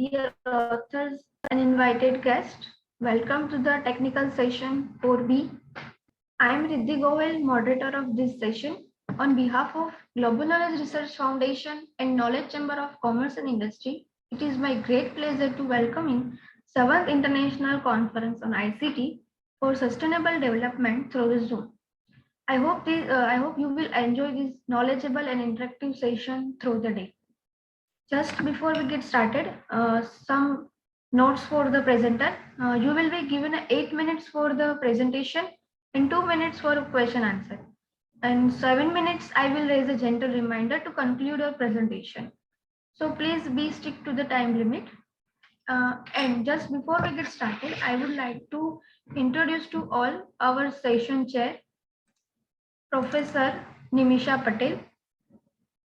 dear authors and invited guests. Welcome to the technical session 4B. I am Riddhi Goel, moderator of this session. On behalf of Global Knowledge Research Foundation and Knowledge Chamber of Commerce and Industry, it is my great pleasure to welcoming 7th International Conference on ICT for Sustainable Development through the Zoom. I hope you will enjoy this knowledgeable and interactive session through the day. Just before we get started, some notes for the presenter. You will be given 8 minutes for the presentation and 2 minutes for a question answer. And 7 minutes, I will raise a gentle reminder to conclude our presentation. So please be stick to the time limit. And just before we get started, I would like to introduce to all our session chair, Professor Nimisha Patel.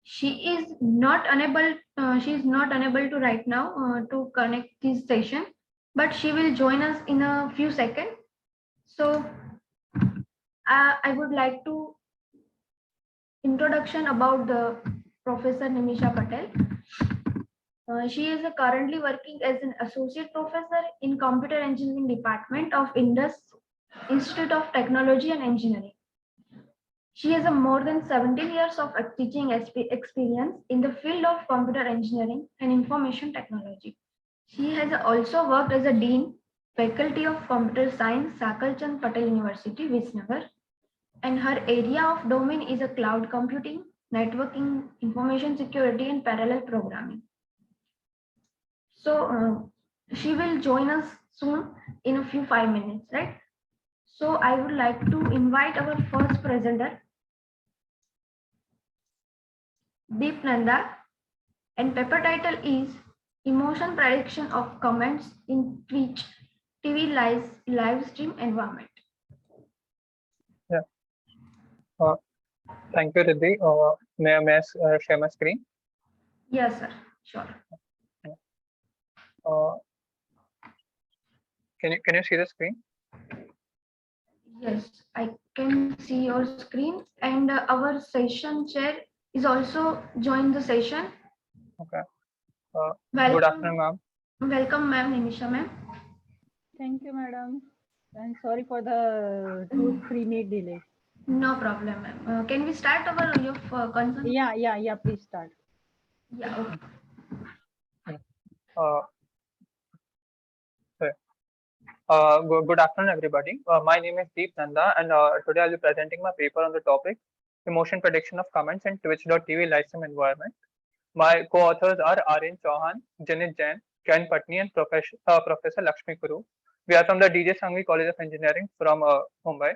She is not unable to right now to connect this session, but she will join us in a few seconds. So I would like to introduction about the Professor Nimisha Patel. She is currently working as an associate professor in computer engineering department of Indus Institute of Technology and Engineering. She has a more than 17 years of teaching experience in the field of computer engineering and information technology. She has also worked as a dean, faculty of computer science, Sakalchand Patel University, Visnagar, and her area of domain is a cloud computing, networking, information security, and parallel programming. So she will join us soon in a few 5 minutes, right? So I would like to invite our first presenter, Deep Nanda, and paper title is Emotion Prediction of Comments in Twitch TV live stream environment. Yeah. Thank you, Riddhi. May I share my screen? Yes, sir. Sure. Can you see the screen? Yes, I can see your screen, and our session chair is also joined the session. Okay. Good afternoon, ma'am. Welcome, ma'am, Nimisha, ma'am. Thank you, madam. And sorry for the 2-3 minute delay. No problem, ma'am. Can we start your concern? Yeah. Please start. Yeah. Okay. Good afternoon, everybody. My name is Deep Nanda, and today I'll be presenting my paper on the topic Emotion Prediction of Comments in Twitch.tv live stream environment. My co-authors are Aryan Chauhan, Janit Jain, Ken Patni, and Professor Lakshmi Kuru. We are from the DJ Sangvi College of Engineering from Mumbai.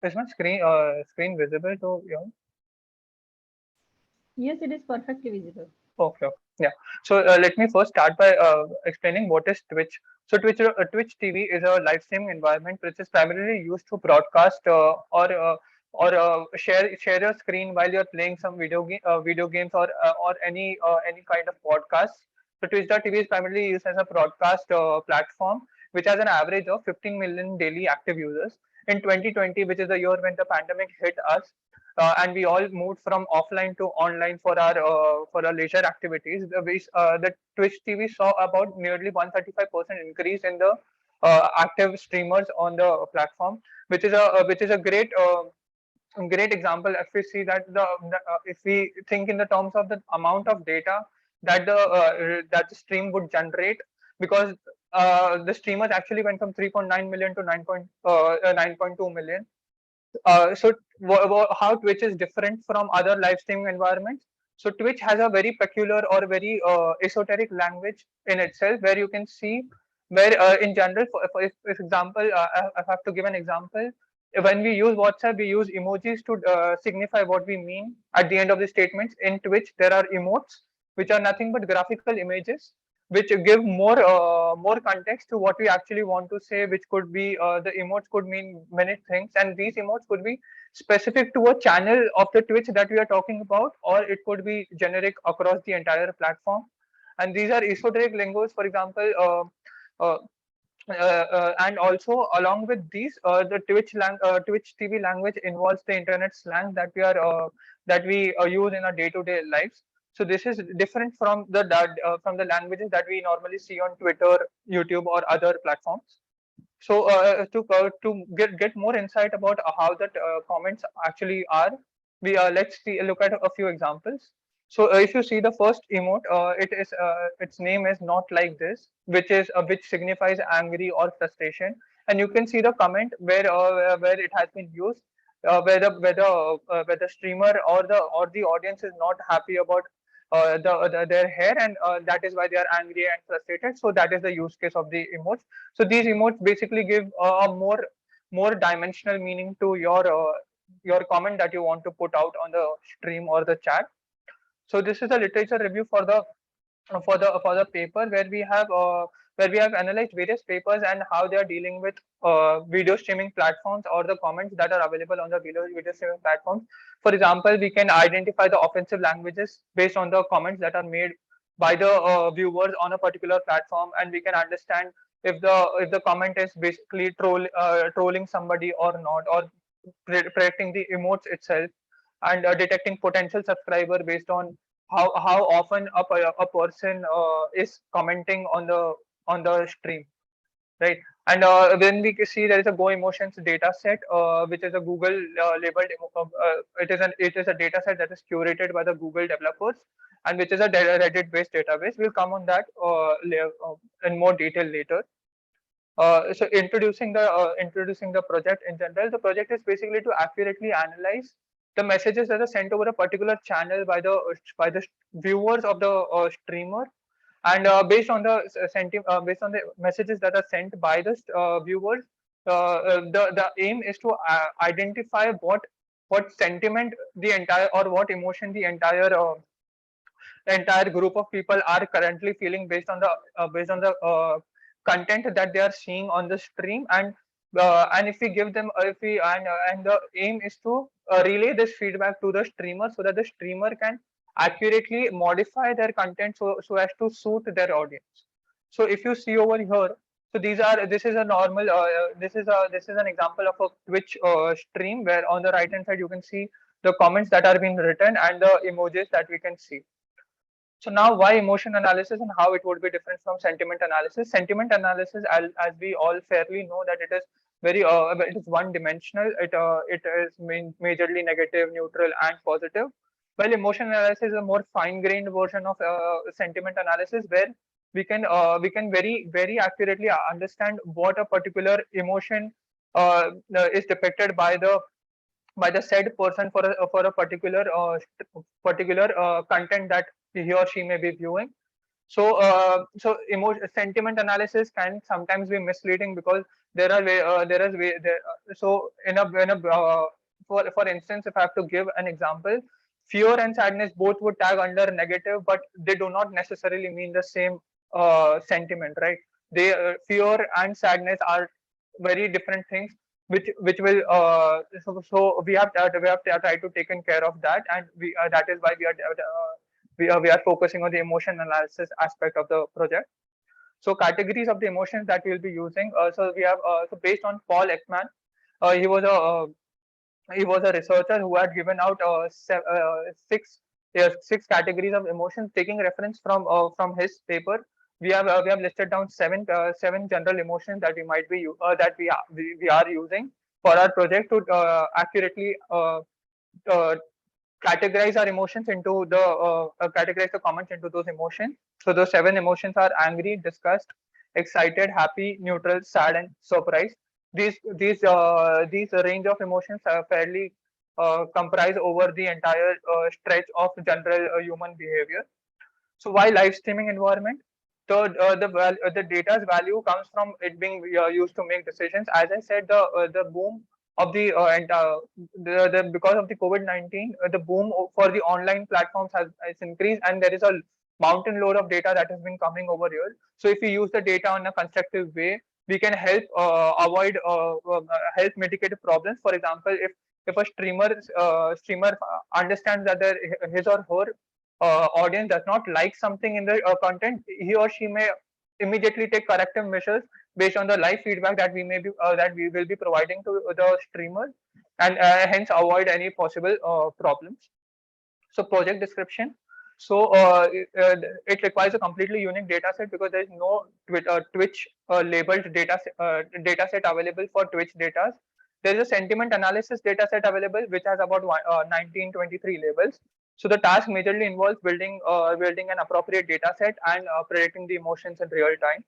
Is my screen visible to you? Yes, it is perfectly visible. Okay. Yeah. So let me first start by explaining what is Twitch. So Twitch TV is a live streaming environment which is primarily used to broadcast or share your screen while you're playing some video games or any kind of podcast. So Twitch.tv is primarily used as a broadcast platform which has an average of 15 million daily active users. In 2020, which is the year when the pandemic hit us, and we all moved from offline to online for our leisure activities. The Twitch TV saw about nearly 135% increase in the active streamers on the platform, which is a great example. If we see that if we think in the terms of the amount of data that the stream would generate, because the streamers actually went from 3.9 million to 9.2 million. So how Twitch is different from other live streaming environments? So Twitch has a very peculiar or very esoteric language in itself, where you can see where in general, if example, I have to give an example. When we use WhatsApp, we use emojis to signify what we mean at the end of the statements. In Twitch, there are emotes, which are nothing but graphical images, which give more context to what we actually want to say, which could be the emotes could mean many things, and these emotes could be specific to a channel of the Twitch that we are talking about, or it could be generic across the entire platform. And these are esoteric lingos. For example, And also along with these, the Twitch TV language involves the internet slang that we use in our day-to-day lives. So this is different from the languages that we normally see on Twitter, YouTube, or other platforms. So to get more insight about how that comments actually are, we look at a few examples. So if you see the first emote, its name is not like this, which signifies angry or frustration, and you can see the comment where it has been used, where the streamer or the audience is not happy about their hair, and that is why they are angry and frustrated. So that is the use case of the emotes. So these emotes basically give a more dimensional meaning to your comment that you want to put out on the stream or the chat. So this is a literature review for the paper where we have analyzed various papers and how they are dealing with video streaming platforms or the comments that are available on the video streaming platforms. For example, we can identify the offensive languages based on the comments that are made by the viewers on a particular platform, and we can understand if the comment is basically trolling somebody or not, or predicting the emotes itself, and detecting potential subscriber based on how often a person is commenting on the stream, right? And when we see there is a Go Emotions data set, which is a Google labeled, it is a data set that is curated by the Google developers, and which is a Reddit based database. We'll come on that in more detail later. So introducing the project in general, the project is basically to accurately analyze the messages that are sent over a particular channel by the viewers of the streamer, and based on the messages that are sent by the viewers, the aim is to identify what sentiment the entire or what emotion the entire group of people are currently feeling based on the content that they are seeing on the stream. And if we give them if we and the aim is to relay this feedback to the streamer so that the streamer can accurately modify their content so as to suit their audience. So if you see over here, so this is a normal this is an example of a Twitch stream, where on the right hand side you can see the comments that are being written and the emojis that we can see. So now, why emotion analysis and how it would be different from sentiment analysis? Sentiment analysis, as we all fairly know, that it is one dimensional. It is majorly negative, neutral, and positive. While emotion analysis is a more fine grained version of sentiment analysis, where we can very accurately understand what a particular emotion is depicted by the said person for a particular content that he or she may be viewing. So sentiment analysis can sometimes be misleading because there are way, there is way, there, so in a for instance, if I have to give an example, fear and sadness both would tag under negative, but they do not necessarily mean the same sentiment, right? Fear and sadness are very different things, which will we have tried to taken care of that, and we that is why we are focusing on the emotion analysis aspect of the project. So categories of the emotions that we'll be using. So we have so based on Paul Ekman, uh, he was a uh, he was a researcher who had given out six six categories of emotions, taking reference from his paper. We have listed down seven general emotions that we might be that we are using for our project to accurately categorize our emotions into categorize the comments into those emotions. So those seven emotions are angry, disgust, excited, happy, neutral, sad, and surprised. These range of emotions are fairly comprise over the entire stretch of general human behavior. So why live streaming environment? The data's value comes from it being used to make decisions. As I said, the boom of the because of the COVID-19, the boom for the online platforms has increased, and there is a mountain load of data that has been coming over here. So if we use the data in a constructive way, we can help help mitigate problems. For example, if a streamer understands that his or her audience does not like something in the content, he or she may immediately take corrective measures based on the live feedback that we will be providing to the streamer, and hence avoid any possible problems. So project description. So it requires a completely unique data set because there is no Twitch labeled data set available for Twitch data. There is a sentiment analysis data set available which has about 1923 labels. So the task majorly involves building an appropriate data set and predicting the emotions in real time.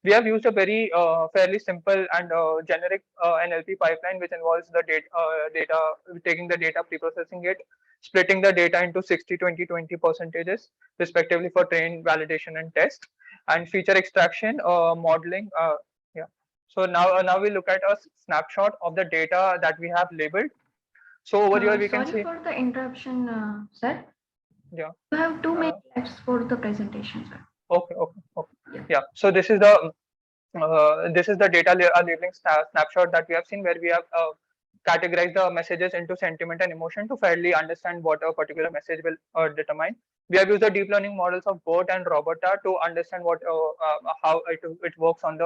We have used a very fairly simple and generic NLP pipeline, which involves the data, taking the data, pre-processing it, splitting the data into 60, 20, 20 percentages, respectively for train, validation, and test, and feature extraction, modeling. Yeah. So now we look at a snapshot of the data that we have labeled. So over here we can Sorry see. for the interruption, sir. Yeah. You have 2 minutes left for the presentation, sir. Okay. Yeah. So this is the data labeling snapshot that we have seen, where we have categorized the messages into sentiment and emotion to fairly understand what a particular message will determine. We have used the deep learning models of BERT and Roberta to understand how it works on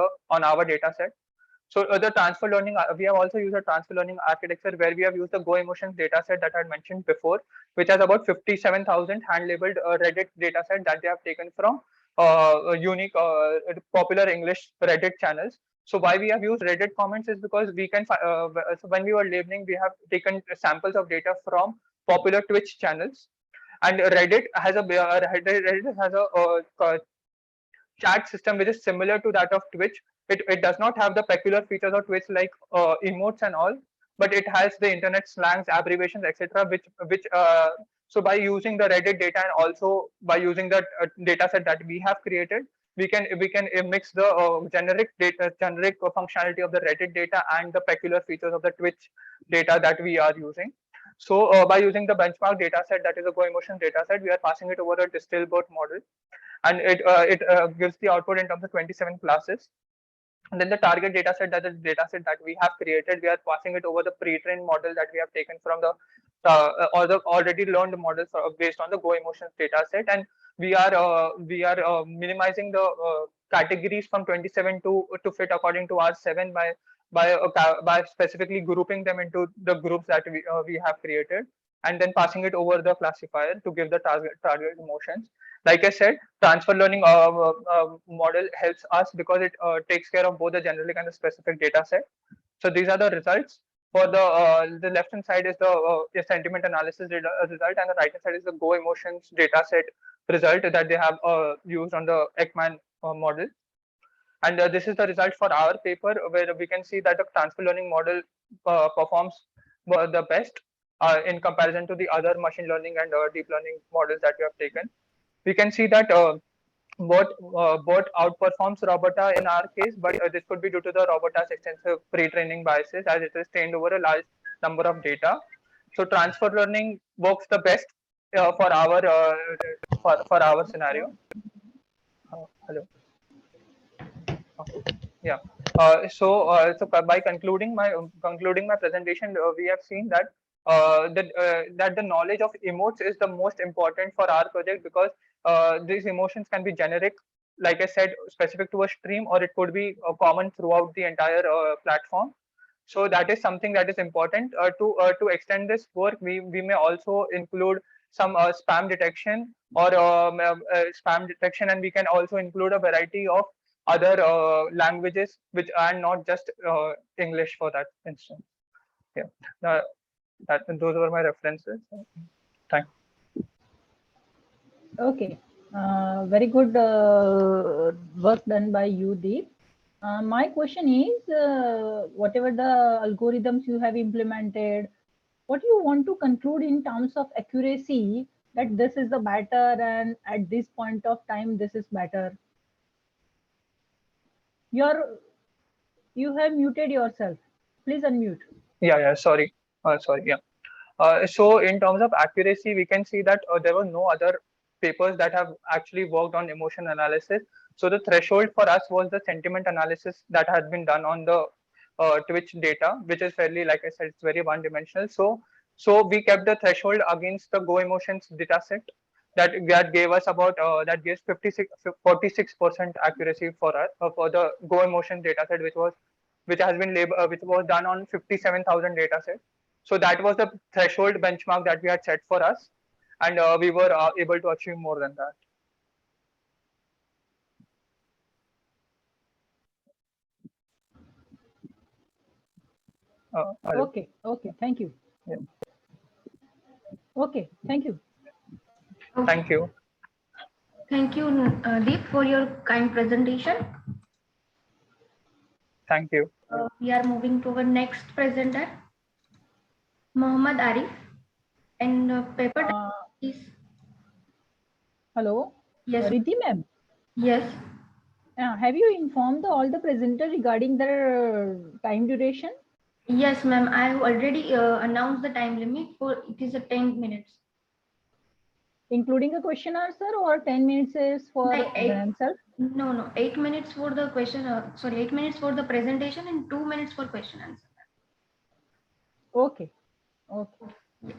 our data set. So the transfer learning, we have also used a transfer learning architecture where we have used the Go Emotions dataset that I had mentioned before, which has about 57,000 hand-labeled Reddit dataset that they have taken from unique popular English Reddit channels. So why we have used Reddit comments is because we can, so when we were labeling, we have taken samples of data from popular Twitch channels, and Reddit has a chat system which is similar to that of Twitch. It does not have the peculiar features of Twitch like emotes and all, but it has the internet slangs, abbreviations, etc. Which so by using the Reddit data and also by using the data set that we have created, we can mix the generic functionality of the Reddit data and the peculiar features of the Twitch data that we are using. So by using the benchmark data set, that is a GoEmotion data set, we are passing it over a Distilbert model, and it gives the output in terms of 27 classes. And then the target data set, that is the data set that we have created, we are passing it over the pre-trained model that we have taken from the or the already learned models based on the Go Emotions data set, and we are minimizing the categories from 27 to fit according to R7 by specifically grouping them into the groups that we have created, and then passing it over the classifier to give the target emotions. Like I said, transfer learning model helps us because it takes care of both the generic and the specific data set. So these are the results. For the left hand side is the sentiment analysis result, and the right hand side is the Go Emotions data set result that they have used on the Ekman model. And this is the result for our paper, where we can see that the transfer learning model performs the best in comparison to the other machine learning and deep learning models that we have taken. We can see that BERT outperforms Roberta in our case, but this could be due to the Roberta's extensive pre-training biases, as it is trained over a large number of data. So transfer learning works the best for our scenario. Hello. Yeah. So by concluding my presentation, we have seen that that the knowledge of emotes is the most important for our project, because these emotions can be generic, like I said, specific to a stream, or it could be common throughout the entire platform. So that is something that is important. To extend this work, we may also include some spam detection or spam detection, and we can also include a variety of other languages which are not just English for that instance. Yeah, those were my references. Thank you. Okay. Very good work done by you, Deep. My question is, whatever the algorithms you have implemented, what do you want to conclude in terms of accuracy, that this is the better and at this point of time this is better? You have muted yourself. Please unmute. Yeah, sorry. Sorry, yeah. So in terms of accuracy, we can see that there were no other papers that have actually worked on emotion analysis. So the threshold for us was the sentiment analysis that had been done on the Twitch data, which is fairly, like I said, it's very one-dimensional. So we kept the threshold against the Go Emotions dataset, that gave us about that gives 46% accuracy for the go emotion data set, which has been which was done on 57,000 data set. So that was the threshold benchmark that we had set for us, and we were able to achieve more than that. Okay, thank you. Yeah. Okay, thank you. Okay. Thank you. Thank you, Deep, for your kind presentation. Thank you. We are moving to our next presenter, Mohammad Arif, and paper is Hello, yes, Riddhi ma'am. yes, Have you informed all the presenter regarding their time duration? yes, ma'am. I have already announced the time limit for it is a 10 minutes. Including a question answer, or 10 minutes is for Like eight, themselves? no, 8 minutes for the question. Sorry, 8 minutes for the presentation and 2 minutes for question answer. Okay, okay.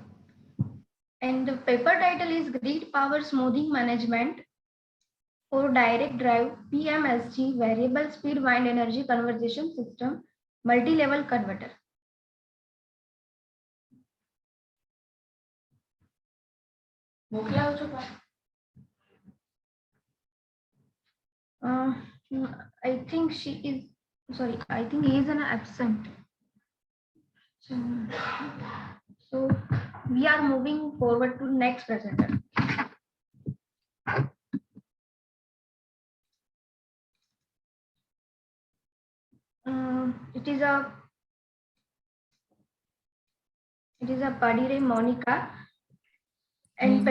And the paper title is Grid Power Smoothing Management for Direct Drive PMSG Variable Speed Wind Energy Conversion System Multi-Level Converter. I think she is, sorry, I think he is an absent. So we are moving forward to next presenter. It is a Padire Monica. And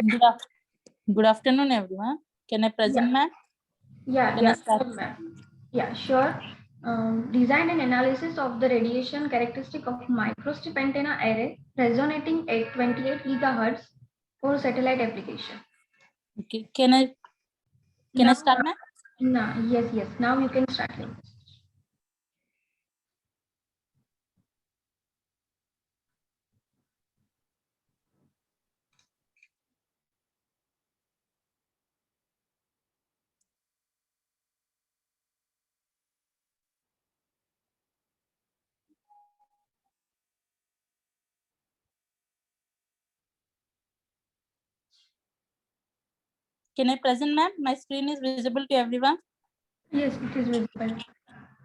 Good afternoon, everyone. Can I present, ma'am? Yeah, Can I yeah, start? sure, ma'am. Yeah, sure. Design and analysis of the radiation characteristic of microstrip antenna array resonating at 28 gigahertz for satellite application. Okay. Can I start, ma'am? No, yes, yes. Now you can start. Can I present, ma'am? My screen is visible to everyone. Yes, it is visible.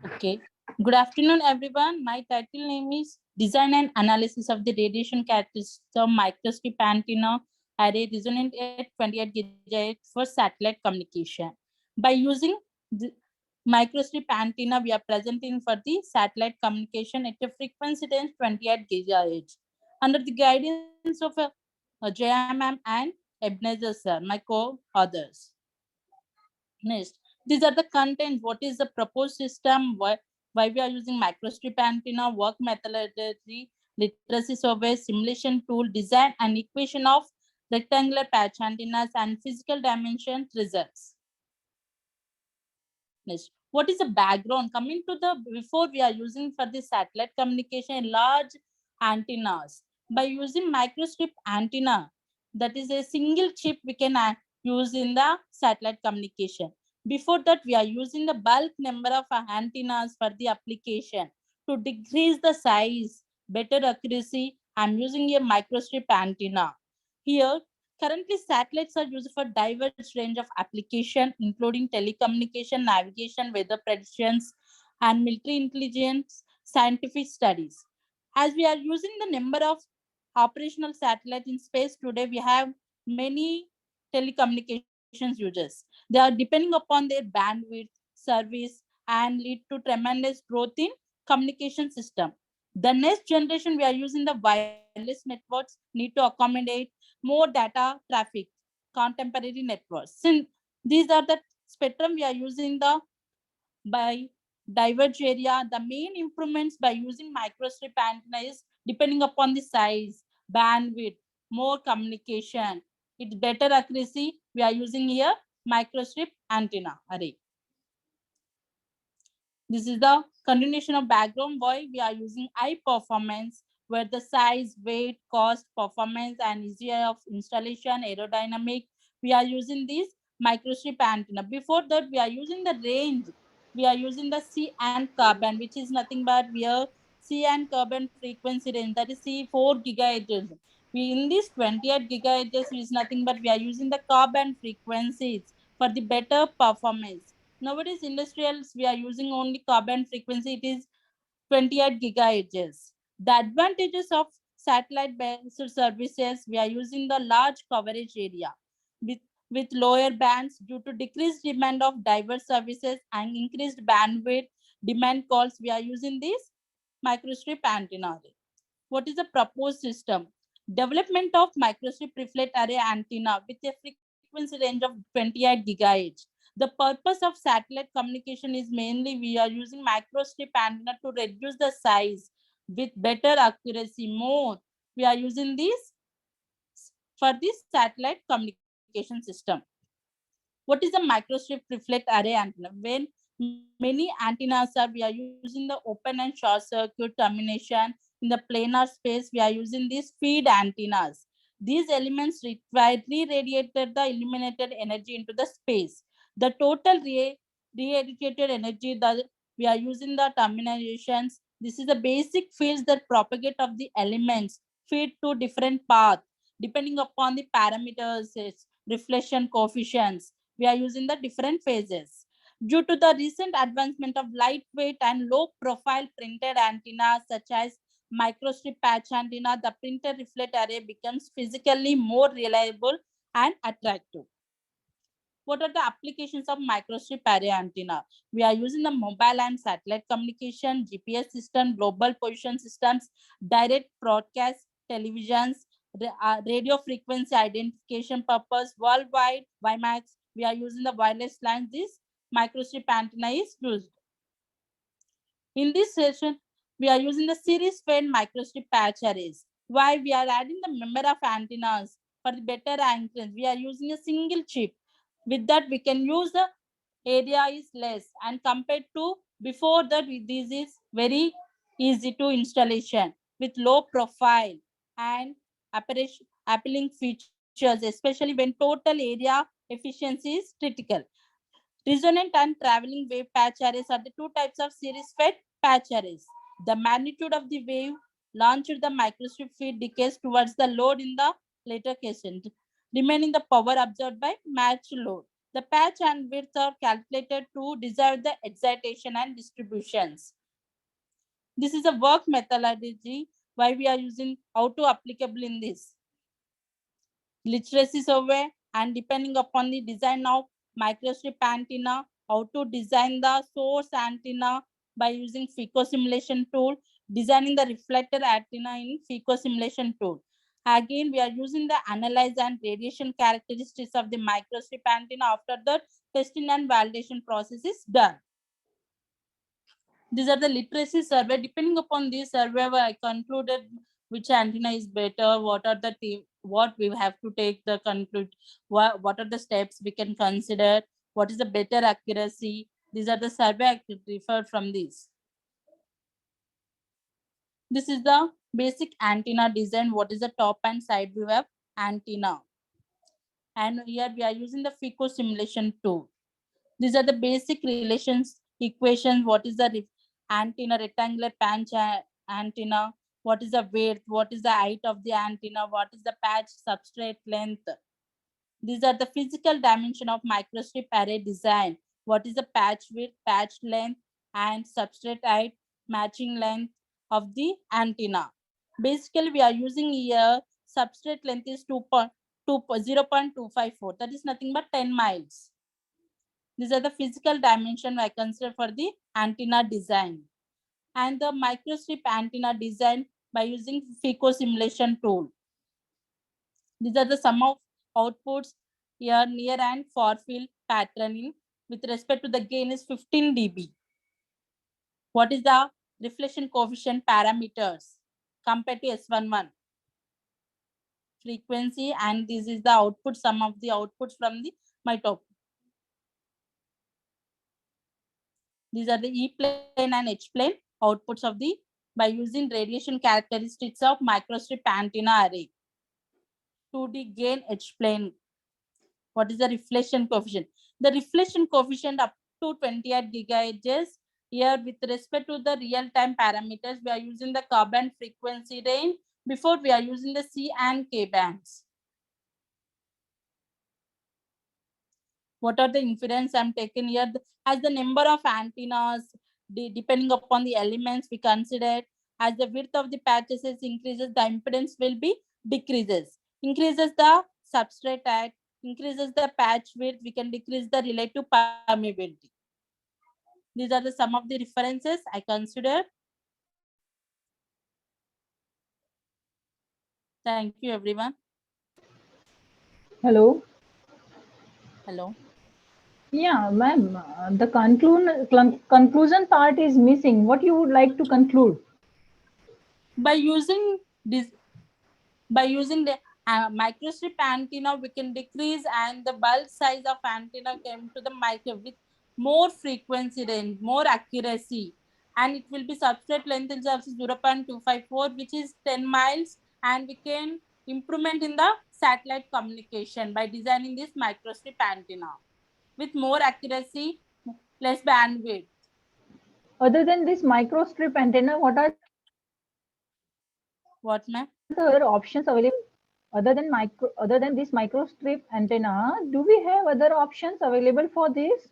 Okay. Good afternoon, everyone. My title name is Design and Analysis of the Radiation Characteristics of Microstrip Antenna Array Resonant at 28 GHz for Satellite Communication. By using the microstrip antenna, we are presenting for the satellite communication at a frequency range 28 GHz under the guidance of JM and Ebenezer sir, my co-authors. Next, these are the contents. What is the proposed system? Why we are using microstrip antenna, work methodology, literacy survey, simulation tool, design and equation of rectangular patch antennas and physical dimension results. Next, what is the background? Coming to the before, we are using for the satellite communication large antennas. By using microstrip antenna, that is a single chip we can use in the satellite communication. Before that, we are using the bulk number of antennas for the application. To decrease the size, better accuracy, I'm using a microstrip antenna. Here, currently, satellites are used for diverse range of application, including telecommunication, navigation, weather predictions, and military intelligence, scientific studies. As we are using the number of operational satellites in space today, we have many telecommunications users. They are depending upon their bandwidth, service, and lead to tremendous growth in communication system. The next generation, we are using the wireless networks, need to accommodate more data traffic, contemporary networks. Since these are the spectrum we are using the by diverge area, the main improvements by using microstrip antenna is depending upon the size, bandwidth, more communication, it's better accuracy. We are using here microstrip antenna array. This is the continuation of background why we are using high performance, where the size, weight, cost, performance, and easier of installation, aerodynamic, we are using this microstrip antenna. Before that, we are using the range. We are using the C and carbon, which is nothing but we are C and carbon frequency range, that is C 4 gigahertz. We in this 28 gigahertz is nothing but we are using the carbon frequencies for the better performance. Nowadays, industrials we are using only carbon frequency. It is 28 gigahertz. The advantages of satellite-based services, we are using the large coverage area with, with lower bands due to decreased demand of diverse services and increased bandwidth demand calls. We are using this microstrip antenna array. What is the proposed system? Development of microstrip reflect array antenna with a frequency range of 28 gigahertz. The purpose of satellite communication is mainly we are using microstrip antenna to reduce the size with better accuracy. More, we are using this for this satellite communication system. What is a microstrip reflect array antenna? When many antennas are, we are using the open and short circuit termination in the planar space. We are using these feed antennas. These elements re-radiated the illuminated energy into the space. The total re-radiated energy that we are using the terminations. This is the basic fields that propagate of the elements feed to different paths depending upon the parameters, its reflection coefficients. We are using the different phases. Due to the recent advancement of lightweight and low profile printed antennas such as microstrip patch antenna, the printed reflect array becomes physically more reliable and attractive. What are the applications of microstrip array antenna? We are using the mobile and satellite communication, GPS system, global position systems, direct broadcast televisions, radio frequency identification purpose, worldwide, WiMAX. We are using the wireless lines. This microstrip antenna is used. In this session, we are using the series fed microstrip patch arrays. Why we are adding the member of antennas for the better antennas. We are using a single chip. With that, we can use the area is less, and compared to before that, this is very easy to installation with low profile and appealing features, especially when total area efficiency is critical. Resonant and traveling wave patch arrays are the two types of series fed patch arrays. The magnitude of the wave launched the microstrip feed decays towards the load in the later case, remaining the power absorbed by matched load. The patch and width are calculated to desired the excitation and distributions. This is a work methodology why we are using how to applicable in this. Literacy survey, and depending upon the design of microstrip antenna, how to design the source antenna by using FICO simulation tool, designing the reflector antenna in FICO simulation tool. Again, we are using the analyze and radiation characteristics of the microstrip antenna after the testing and validation process is done. These are the literacy survey. Depending upon this survey, I concluded which antenna is better, what are the what we have to take the conclude, what are the steps we can consider, what is the better accuracy. These are the survey I could refer from this. This is the basic antenna design. What is the top and side view of antenna? And here we are using the FICO simulation tool. These are the basic relations equations. What is the antenna, rectangular patch antenna? What is the width? What is the height of the antenna? What is the patch substrate length? These are the physical dimension of microstrip array design. What is the patch width, patch length, and substrate height, matching length of the antenna? Basically, we are using here substrate length is 0.254. That is nothing but 10 miles. These are the physical dimension I consider for the antenna design. And the microstrip antenna design by using FICO simulation tool. These are the sum of outputs here, near and far field patterning with respect to the gain is 15 dB. What is the reflection coefficient parameters compared to S11? Frequency, and this is the output, sum of the outputs from the top. These are the E plane and H plane outputs of the by using radiation characteristics of microstrip antenna array. 2D gain H plane. What is the reflection coefficient? The reflection coefficient up to 28 gigahertz. Here, with respect to the real-time parameters, we are using the carbon frequency range. Before, we are using the C and K bands. What are the inference I'm taking here? As the number of antennas, depending upon the elements we considered, as the width of the patches increases, the impedance will be decreases. Increases the substrate height, increases the patch width, we can decrease the relative permeability. These are the some of the references I consider. Thank you, everyone. Hello. Hello. Yeah, ma'am. The conclusion part is missing. What you would like to conclude? By using this, by using the microstrip antenna, we can decrease, and the bulk size of antenna came to the micro with more frequency range, more accuracy, and it will be substrate length is also 0.254, which is 10 miles, and we can improvement in the satellite communication by designing this microstrip antenna with more accuracy, less bandwidth. Other than this microstrip antenna, what are What, ma'am? the other options available? Other than this microstrip antenna, do we have other options available for this?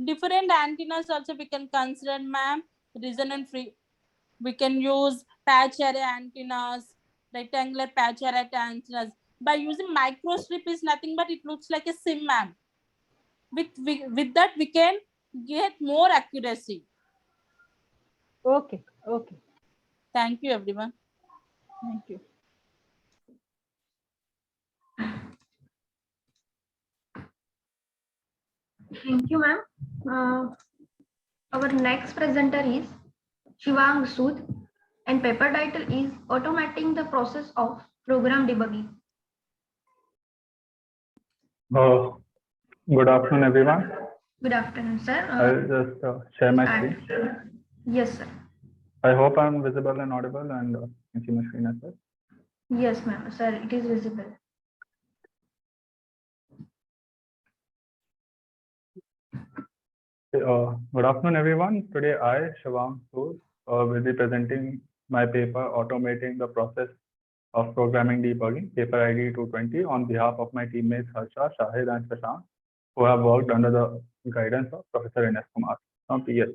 Different antennas also we can consider, ma'am. Resonant free. We can use patch array antennas, rectangular patch array antennas. By using microstrip is nothing but it looks like a SIM, ma'am. With that we can get more accuracy. Okay, okay. Thank you, everyone. Thank you. Thank you, ma'am. Our next presenter is Shivang Sood, and paper title is Automating the Process of Program Debugging. Good afternoon, everyone. Good afternoon, sir. I'll just share my screen. Yes, sir. I hope I'm visible and audible and can see my screen as well. Yes, ma'am, sir, it is visible. Good afternoon, everyone. Today, I, Shivang Sood, will be presenting my paper, Automating the Process of Programming Debugging, paper ID 220, on behalf of my teammates Harsha, Shahid, and Shashank, who have worked under the guidance of Professor Ines Kumar from PS.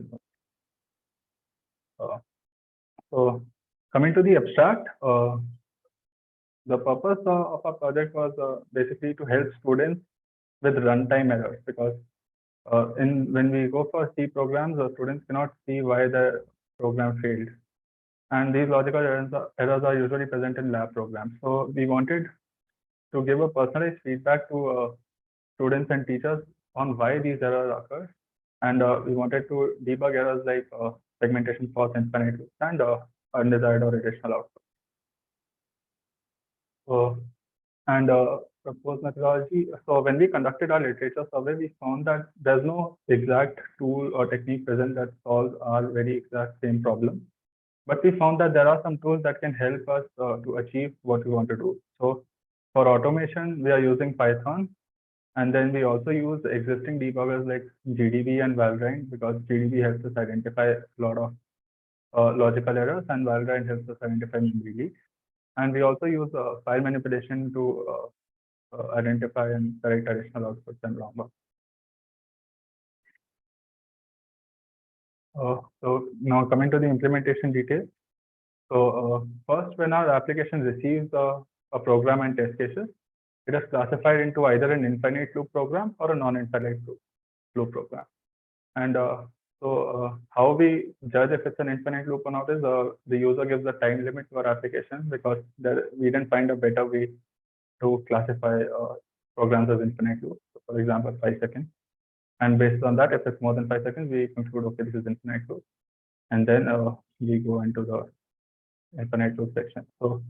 So, coming to the abstract, the purpose of our project was basically to help students with runtime errors, because when we go for C programs, the students cannot see why the program failed. And these logical errors are usually present in lab programs. So we wanted to give a personalized feedback to students and teachers on why these errors occur. And we wanted to debug errors like segmentation false infinite loops and undesired or additional output. And proposed methodology. So when we conducted our literature survey, we found that there's no exact tool or technique present that solves our very exact same problem. But we found that there are some tools that can help us to achieve what we want to do. So for automation, we are using Python. And then we also use existing debuggers like GDB and Valgrind, because GDB helps us identify a lot of logical errors, and Valgrind helps us identify memory leaks. And we also use file manipulation to identify and correct additional outputs and wrong. So now coming to the implementation details. So first, when our application receives a program and test cases, it is classified into either an infinite loop program or a non-infinite loop program. And how we judge if it's an infinite loop or not is the user gives a time limit to our application, because we didn't find a better way to classify programs as infinite loops. So for example, 5 seconds. And based on that, if it's more than 5 seconds, we conclude, okay, this is infinite loop. And then we go into the infinite loop section. So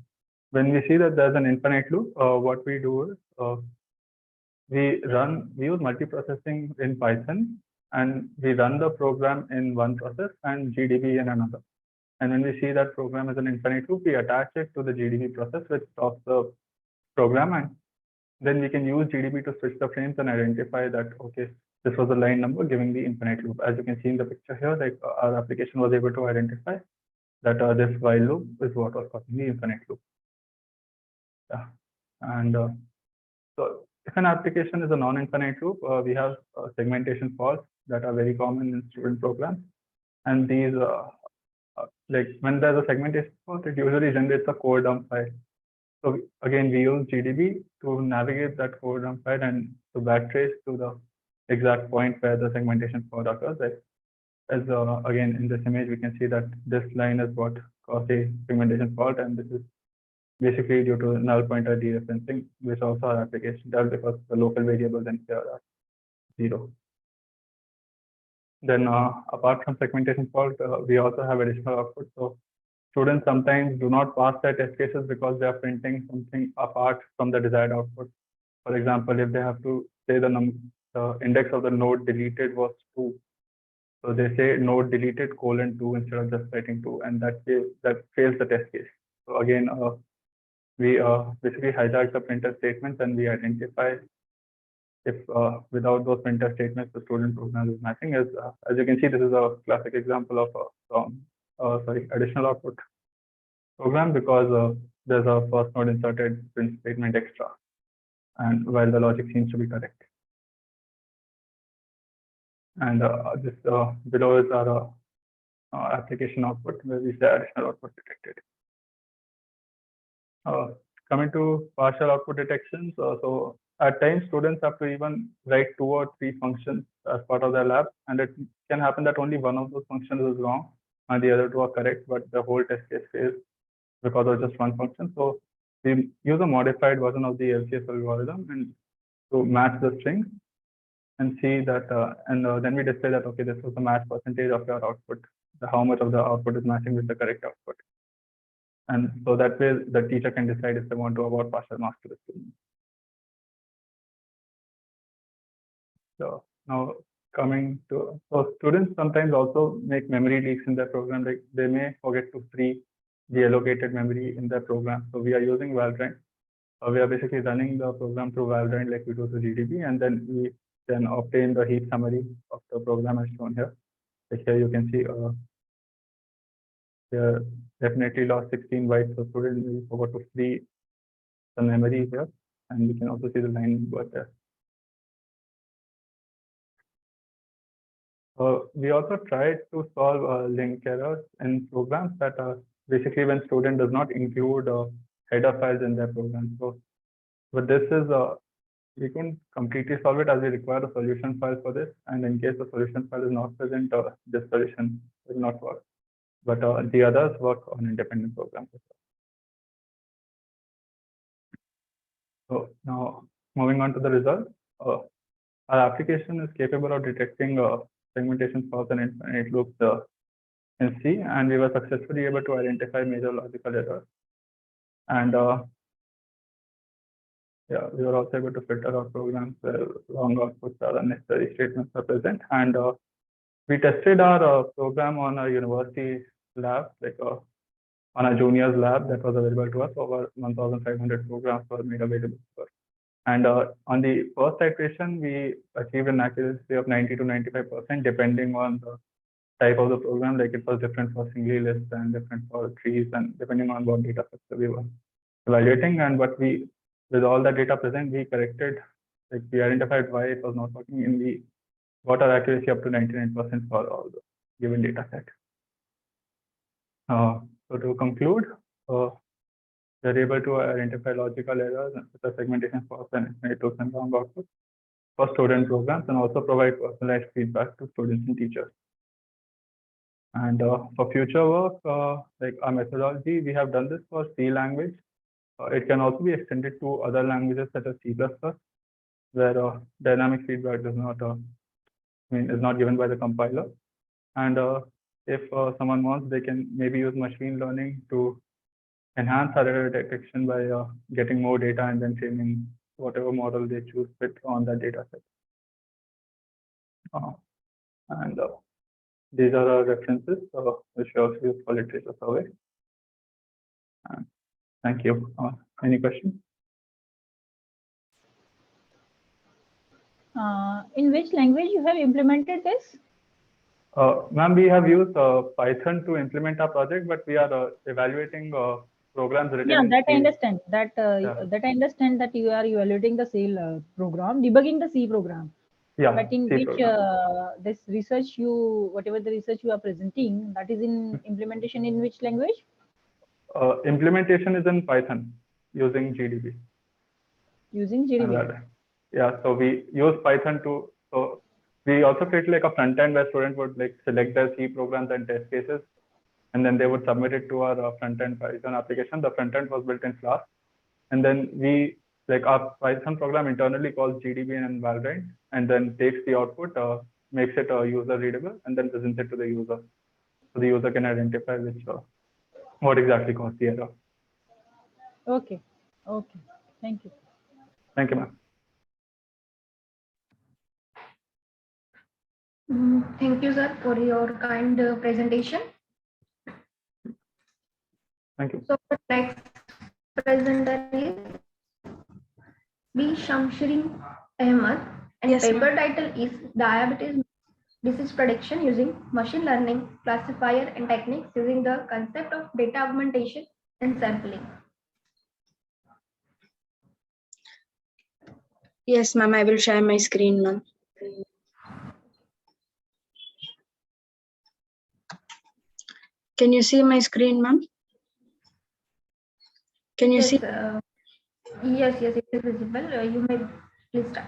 when we see that there's an infinite loop, what we do is we use multiprocessing in Python, and we run the program in one process and GDB in another. And when we see that program is an infinite loop, we attach it to the GDB process, which stops the program and then we can use GDB to switch the frames and identify that, okay, this was the line number giving the infinite loop. As you can see in the picture here, like our application was able to identify that this while loop is what was causing the infinite loop. Yeah. And so if an application is a non-infinite loop, we have segmentation faults that are very common in student programs. And these, like when there's a segmentation fault, it usually generates a core dump file. So again, we use GDB to navigate that core dump file and to backtrace to the exact point where the segmentation fault occurs. As again, in this image, we can see that this line is what caused a segmentation fault, and this is basically due to null pointer dereferencing, which also our application does because the local variables in here are 0. Then apart from segmentation fault, we also have additional output. So students sometimes do not pass their test cases because they are printing something apart from the desired output. For example, if they have to say the index of the node deleted was 2, so they say node deleted :2 instead of just writing 2, and that fails the test case. So again, we basically hijack the printf statements and we identify if without those printf statements the student program is matching. As you can see, this is a classic example of additional output program, because there's a first node inserted print statement extra, and while the logic seems to be correct. And this below is our application output, where we say additional output detected. Coming to partial output detections, so at times students have to even write 2 or 3 functions as part of their lab, and it can happen that only one of those functions is wrong and the other 2 are correct, but the whole test case fails because of just one function. So we use a modified version of the LCS algorithm and to match the strings and see that, then we display that, okay, this was the match percentage of your output, how much of the output is matching with the correct output. And so that way the teacher can decide if they want to award partial marks to the student. So now coming to, so students sometimes also make memory leaks in their program, like they may forget to free the allocated memory in their program. So we are using Valgrind. We are basically running the program through Valgrind like we do through GDB, and then we can obtain the heap summary of the program as shown here. Like here you can see here definitely lost 16 bytes. So student we forgot to free the memory here, and we can also see the line number there. We also tried to solve link errors in programs that are basically when student does not include header files in their program. So, but this is we couldn't completely solve it as we require a solution file for this. And in case the solution file is not present, this solution will not work. But the others work on independent programs. So now moving on to the results, our application is capable of detecting segmentation faults and infinite loops in C, and we were successfully able to identify major logical errors. And yeah, we were also able to filter out programs where wrong outputs or unnecessary statements are present. And we tested our program on a university lab, like on a juniors lab that was available to us. Over 1,500 programs were made available to us. And on the first iteration, we achieved an accuracy of 90 to 95%, depending on the type of the program. Like it was different for single list and different for trees, and depending on what data set we were evaluating. And what we, with all the data present, we corrected, like we identified why it was not working, and we got our accuracy up to 99% for all the given data set. So to conclude, we're able to identify logical errors with the segmentation faults and infinite loops and wrong outputs for student programs, and also provide personalized feedback to students and teachers. And for future work, like our methodology, we have done this for C language. It can also be extended to other languages such as C++, where dynamic feedback does not, is not given by the compiler. And if someone wants, they can maybe use machine learning to enhance error detection by getting more data and then training whatever model they choose fit on that data set. And these are our references, which we also use for literature survey. Thank you. Any questions? In which language you have implemented this? Ma'am, we have used Python to implement our project, but we are evaluating programs written Yeah, in that I C. understand. That Yeah. that I understand that you are evaluating the C program, debugging the C program. Yeah, But in C which program. this research whatever the research you are presenting, that is in implementation in which language? Implementation is in Python using GDB. Using GDB. Yeah, so we use Python so we also create like a front end where student would like select their C programs and test cases, and then they would submit it to our front end Python application. The front end was built in Flask, and then we like our Python program internally calls GDB and Valorant, and then takes the output, makes it user readable, and then presents it to the user, so the user can identify what exactly caused the error. Okay. Okay. Thank you. Thank you, ma'am. Thank you, sir, for your kind presentation. Thank you. So the next presenter is B. Shamshri Ahmed, and Yes, paper title is Diabetes Disease Prediction using Machine Learning, Classifier and Techniques using the concept of data augmentation and sampling. Yes, ma'am. I will share my screen, ma'am. Can you see my screen, ma'am? Can you Yes, see? yes, it is visible. You may please start.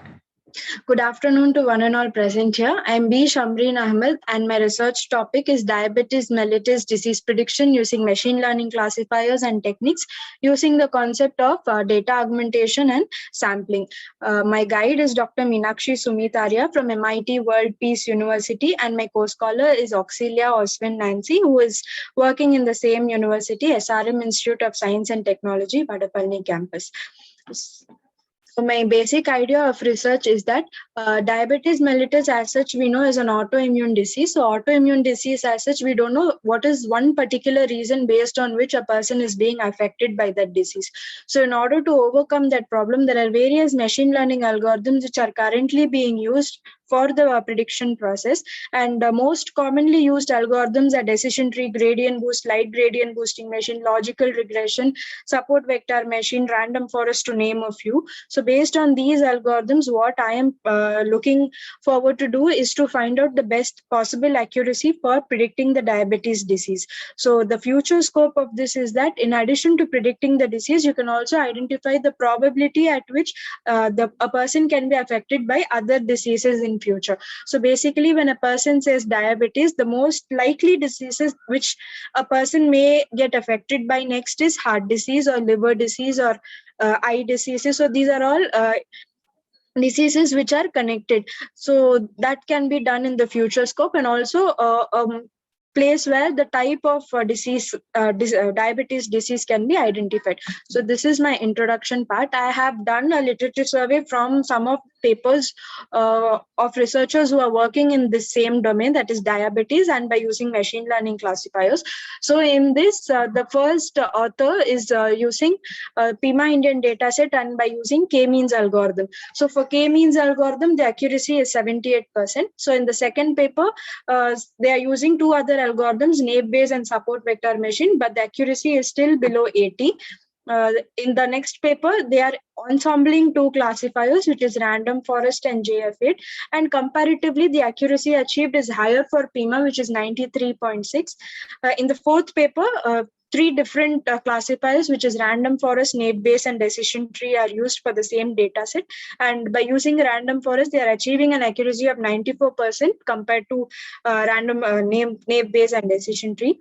Good afternoon to one and all present here. I am B. Shamreen Ahmed, and my research topic is diabetes mellitus disease prediction using machine learning classifiers and techniques using the concept of data augmentation and sampling. My guide is Dr. Meenakshi Sumitarya from MIT World Peace University, and my co-scholar is Auxilia Oswin Nancy, who is working in the same university, SRM Institute of Science and Technology, Vadapalni campus. So my basic idea of research is that diabetes mellitus as such we know is an autoimmune disease. So autoimmune disease as such, we don't know what is one particular reason based on which a person is being affected by that disease. So in order to overcome that problem, there are various machine learning algorithms which are currently being used for the prediction process. And most commonly used algorithms are decision tree, gradient boost, light gradient boosting machine, logical regression, support vector machine, random forest, to name a few. So based on these algorithms, what I am looking forward to do is to find out the best possible accuracy for predicting the diabetes disease. So the future scope of this is that in addition to predicting the disease, you can also identify the probability at which a person can be affected by other diseases in future. So basically, when a person says diabetes, the most likely diseases which a person may get affected by next is heart disease or liver disease or eye diseases. So these are all diseases which are connected. So that can be done in the future scope, and also place where the type of diabetes disease can be identified. So this is my introduction part. I have done a literature survey from some of papers of researchers who are working in this same domain, that is diabetes, and by using machine learning classifiers. So in this, the first author is using PIMA Indian dataset, and by using k-means algorithm. So for k-means algorithm, the accuracy is 78%. So in the second paper, they are using two other algorithms, naive Bayes and support vector machine, but the accuracy is still below 80. In the next paper, they are ensembling two classifiers, which is random forest and JF8, and comparatively, the accuracy achieved is higher for PIMA, which is 93.6. In the fourth paper, three different classifiers, which is random forest, naive Bayes, and decision tree, are used for the same data set. And by using random forest, they are achieving an accuracy of 94% compared to random naive Bayes and decision tree.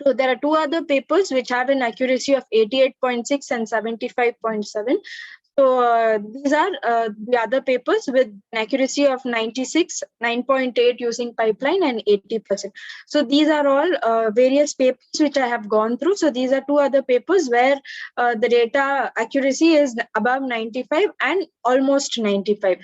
So there are two other papers which have an accuracy of 88.6 and 75.7. So these are the other papers with an accuracy of 96, 9.8 using pipeline, and 80%. So these are all various papers which I have gone through. So these are two other papers where the data accuracy is above 95 and almost 95.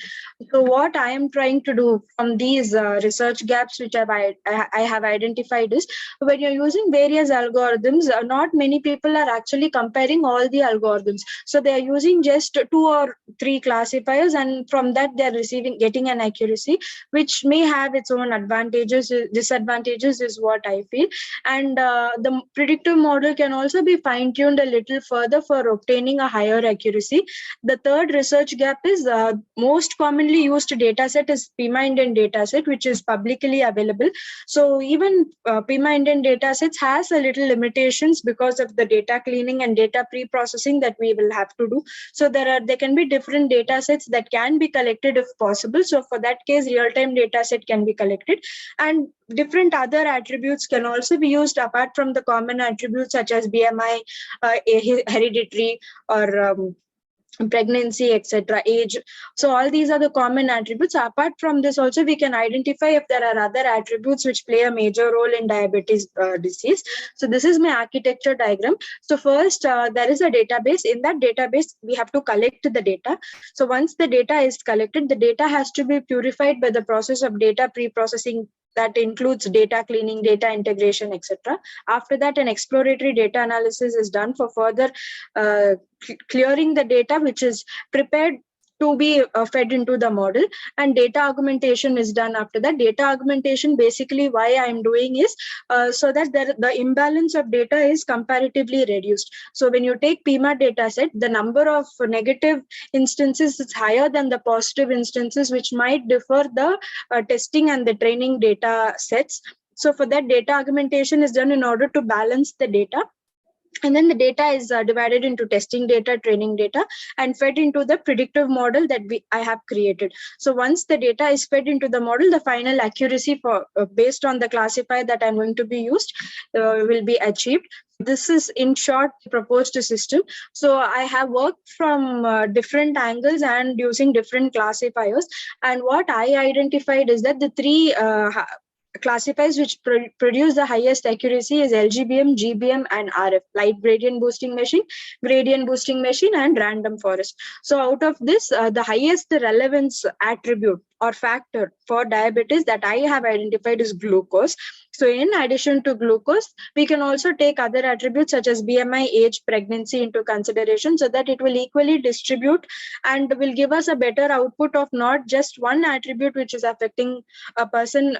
So what I am trying to do from these research gaps which I have identified is, when you're using various algorithms, not many people are actually comparing all the algorithms. So they are using just 2 or 3 classifiers, and from that they're getting an accuracy, which may have its own advantages, disadvantages is what I feel. And the predictive model can also be fine-tuned a little further for obtaining a higher accuracy. The third research gap is most commonly used data set is PIMA-Indian data set, which is publicly available. So even PIMA-Indian data sets has a little limitations because of the data cleaning and data pre-processing that we will have to do. So there can be different data sets that can be collected if possible. So for that case, real-time data set can be collected, and different other attributes can also be used apart from the common attributes such as BMI, hereditary, or pregnancy, etc., age. So all these are the common attributes. Apart from this also, we can identify if there are other attributes which play a major role in diabetes disease. So this is my architecture diagram. So first, there is a database. In that database, we have to collect the data. So once the data is collected, the data has to be purified by the process of data pre-processing. That includes data cleaning, data integration, etc. After that, an exploratory data analysis is done for further clearing the data which is prepared to be fed into the model, and data augmentation is done after that. Data augmentation, basically why I am doing is so that the imbalance of data is comparatively reduced. So when you take PIMA data set, the number of negative instances is higher than the positive instances, which might differ the testing and the training data sets. So for that, data augmentation is done in order to balance the data. And then the data is divided into testing data, training data, and fed into the predictive model that I have created. So once the data is fed into the model, the final accuracy for based on the classifier that I'm going to be used will be achieved. This is in short proposed system. So I have worked from different angles and using different classifiers. And what I identified is that the three classifiers which produce the highest accuracy is LGBM, GBM, and RF, light gradient boosting machine, and random forest. So out of this, the highest relevance attribute or factor for diabetes that I have identified is glucose. So in addition to glucose, we can also take other attributes such as BMI, age, pregnancy into consideration, so that it will equally distribute and will give us a better output of not just one attribute which is affecting a person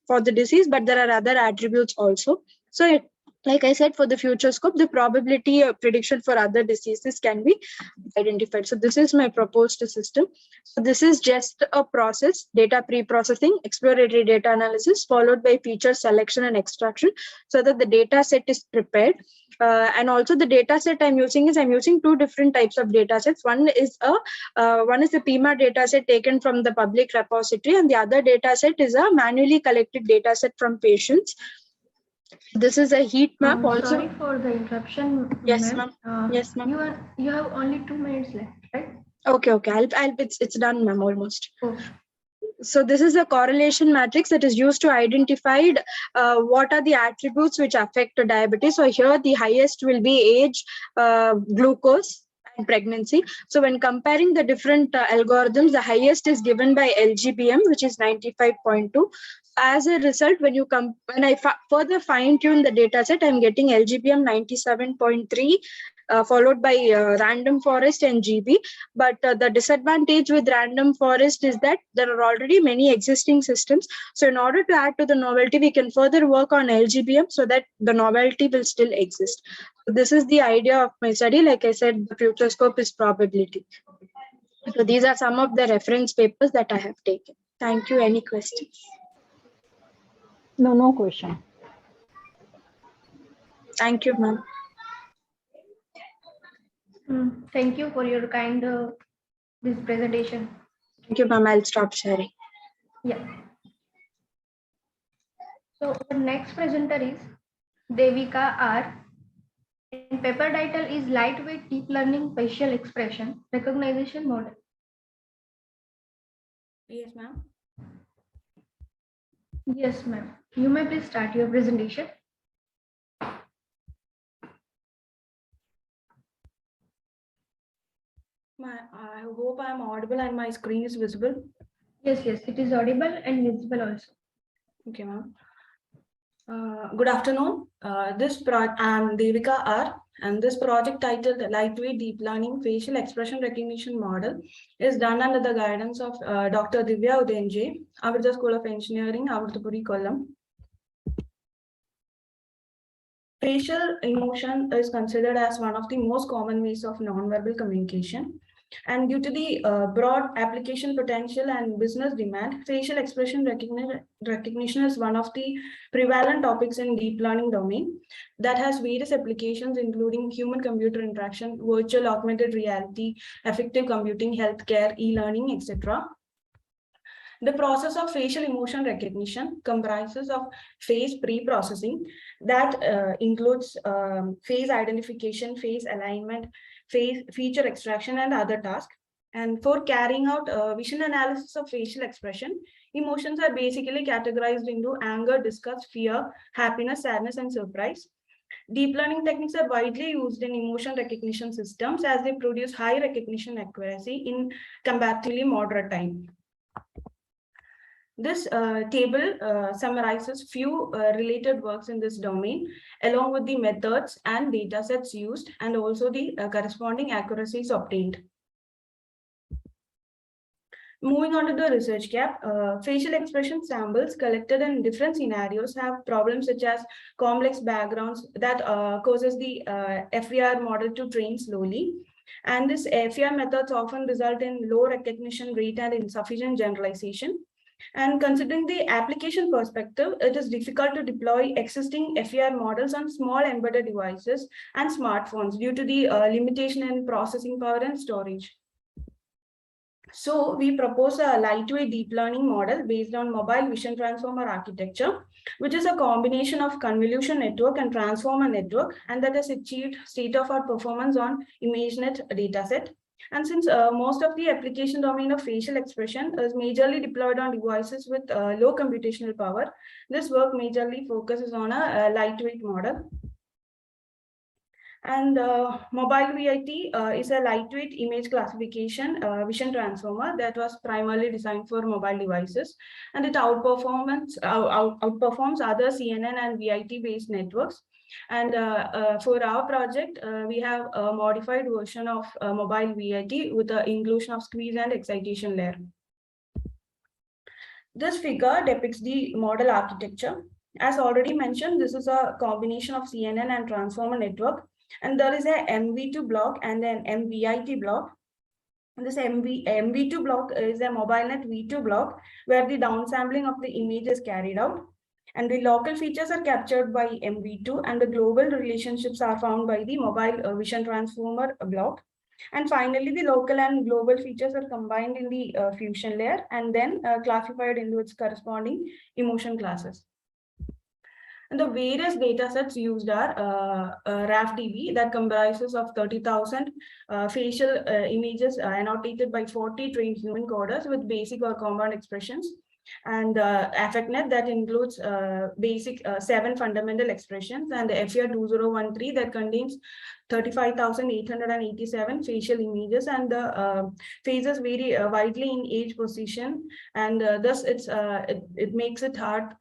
for the disease, but there are other attributes also. So like I said, for the future scope, the probability of prediction for other diseases can be identified. So this is my proposed system. So this is just a process: data pre-processing, exploratory data analysis, followed by feature selection and extraction, so that the data set is prepared. And also the data set I'm using two different types of data sets. One is the PIMA data set taken from the public repository, and the other data set is a manually collected data set from patients. This is a heat map also. Sorry for the interruption. Yes, ma'am. Yes, ma'am. You have only 2 minutes left, right? Okay. It's done, ma'am, almost. Oh. So this is a correlation matrix that is used to identify what are the attributes which affect diabetes. So here the highest will be age, glucose, and pregnancy. So when comparing the different algorithms, the highest is given by LGBM, which is 95.2. As a result, when I further fine tune the data set, I'm getting LGBM 97.3, followed by random forest and GB. But the disadvantage with random forest is that there are already many existing systems. So in order to add to the novelty, we can further work on LGBM so that the novelty will still exist. So this is the idea of my study. Like I said, the future scope is probability. So these are some of the reference papers that I have taken. Thank you. Any questions? No question. Thank you, ma'am. Thank you for your kind this presentation. Thank you, ma'am. I'll stop sharing. Yeah. So our next presenter is Devika R. And paper title is Lightweight Deep Learning Facial Expression Recognition Model. Yes, ma'am. Yes, ma'am. You may please start your presentation. I hope I'm audible and my screen is visible. Yes, it is audible and visible also. Okay, ma'am. Good afternoon. I'm Devika R. And this project titled Lightweight Deep Learning Facial Expression Recognition Model is done under the guidance of Dr. Divya Udenje, Avartha School of Engineering, Avarthapuri, Kollam. Facial emotion is considered as one of the most common ways of nonverbal communication. And due to the broad application potential and business demand, facial expression recognition is one of the prevalent topics in deep learning domain that has various applications, including human-computer interaction, virtual augmented reality, effective computing, healthcare, e-learning, etc. The process of facial emotion recognition comprises of face pre-processing that includes face identification, face alignment, face feature extraction, and other tasks. And for carrying out vision analysis of facial expression, emotions are basically categorized into anger, disgust, fear, happiness, sadness, and surprise. Deep learning techniques are widely used in emotion recognition systems as they produce high recognition accuracy in comparatively moderate time. This table summarizes few related works in this domain, along with the methods and data sets used, and also the corresponding accuracies obtained. Moving on to the research gap, facial expression samples collected in different scenarios have problems such as complex backgrounds that causes the FER model to train slowly. And this FER methods often result in low recognition rate and insufficient generalization. And considering the application perspective, it is difficult to deploy existing FER models on small embedded devices and smartphones due to the limitation in processing power and storage. So we propose a lightweight deep learning model based on mobile vision transformer architecture, which is a combination of convolution network and transformer network, and that has achieved state-of-art performance on ImageNet dataset. And since most of the application domain of facial expression is majorly deployed on devices with low computational power, this work majorly focuses on a lightweight model. And mobile VIT is a lightweight image classification vision transformer that was primarily designed for mobile devices, and it outperforms other CNN and VIT based networks. And for our project, we have a modified version of mobile VIT with the inclusion of squeeze and excitation layer. This figure depicts the model architecture. As already mentioned, this is a combination of CNN and transformer network, and there is a MV2 block and an MVIT block. This MV2 block is a MobileNet V2 block where the downsampling of the image is carried out. And the local features are captured by MV2, and the global relationships are found by the mobile vision transformer block. And finally, the local and global features are combined in the fusion layer and then classified into its corresponding emotion classes. And the various data sets used are RAFDB that comprises of 30,000 facial images annotated by 40 trained human coders with basic or compound expressions, and AffectNet that includes basic 7 fundamental expressions, and the FER2013 that contains 35,887 facial images, and the faces vary widely in age, position, and thus it makes it hard.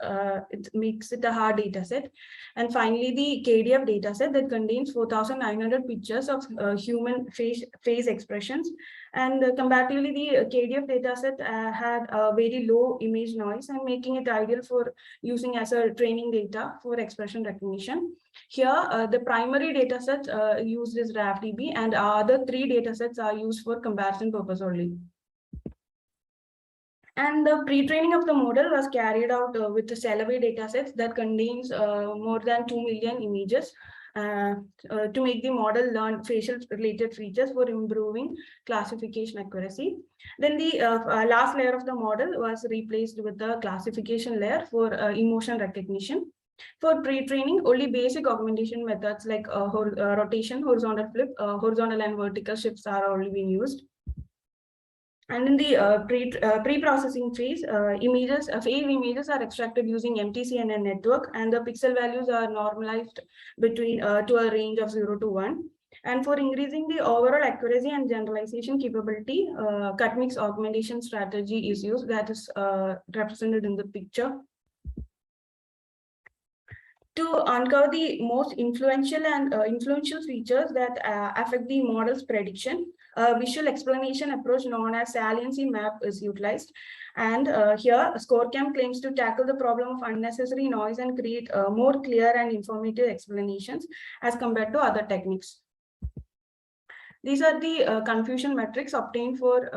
It makes it a hard data set. And finally, the KDF data set that contains 4,900 pictures of human face expressions. And comparatively, the KDF dataset had a very low image noise and making it ideal for using as a training data for expression recognition. Here, the primary dataset used is RAFDB, and other 3 datasets are used for comparison purpose only. And the pre-training of the model was carried out with the Cellaway datasets that contains more than 2 million images. To make the model learn facial related features for improving classification accuracy. Then the last layer of the model was replaced with the classification layer for emotion recognition. For pre-training, only basic augmentation methods like rotation, horizontal flip, horizontal and vertical shifts are only being used. And in the pre-processing phase, face images are extracted using MTCNN network, and the pixel values are normalized between to a range of 0 to 1. And for increasing the overall accuracy and generalization capability, cut mix augmentation strategy is used, that is represented in the picture. to uncover the most influential features that affect the model's prediction. A visual explanation approach known as saliency map is utilized. And here, ScoreCam claims to tackle the problem of unnecessary noise and create more clear and informative explanations as compared to other techniques. These are the confusion metrics obtained for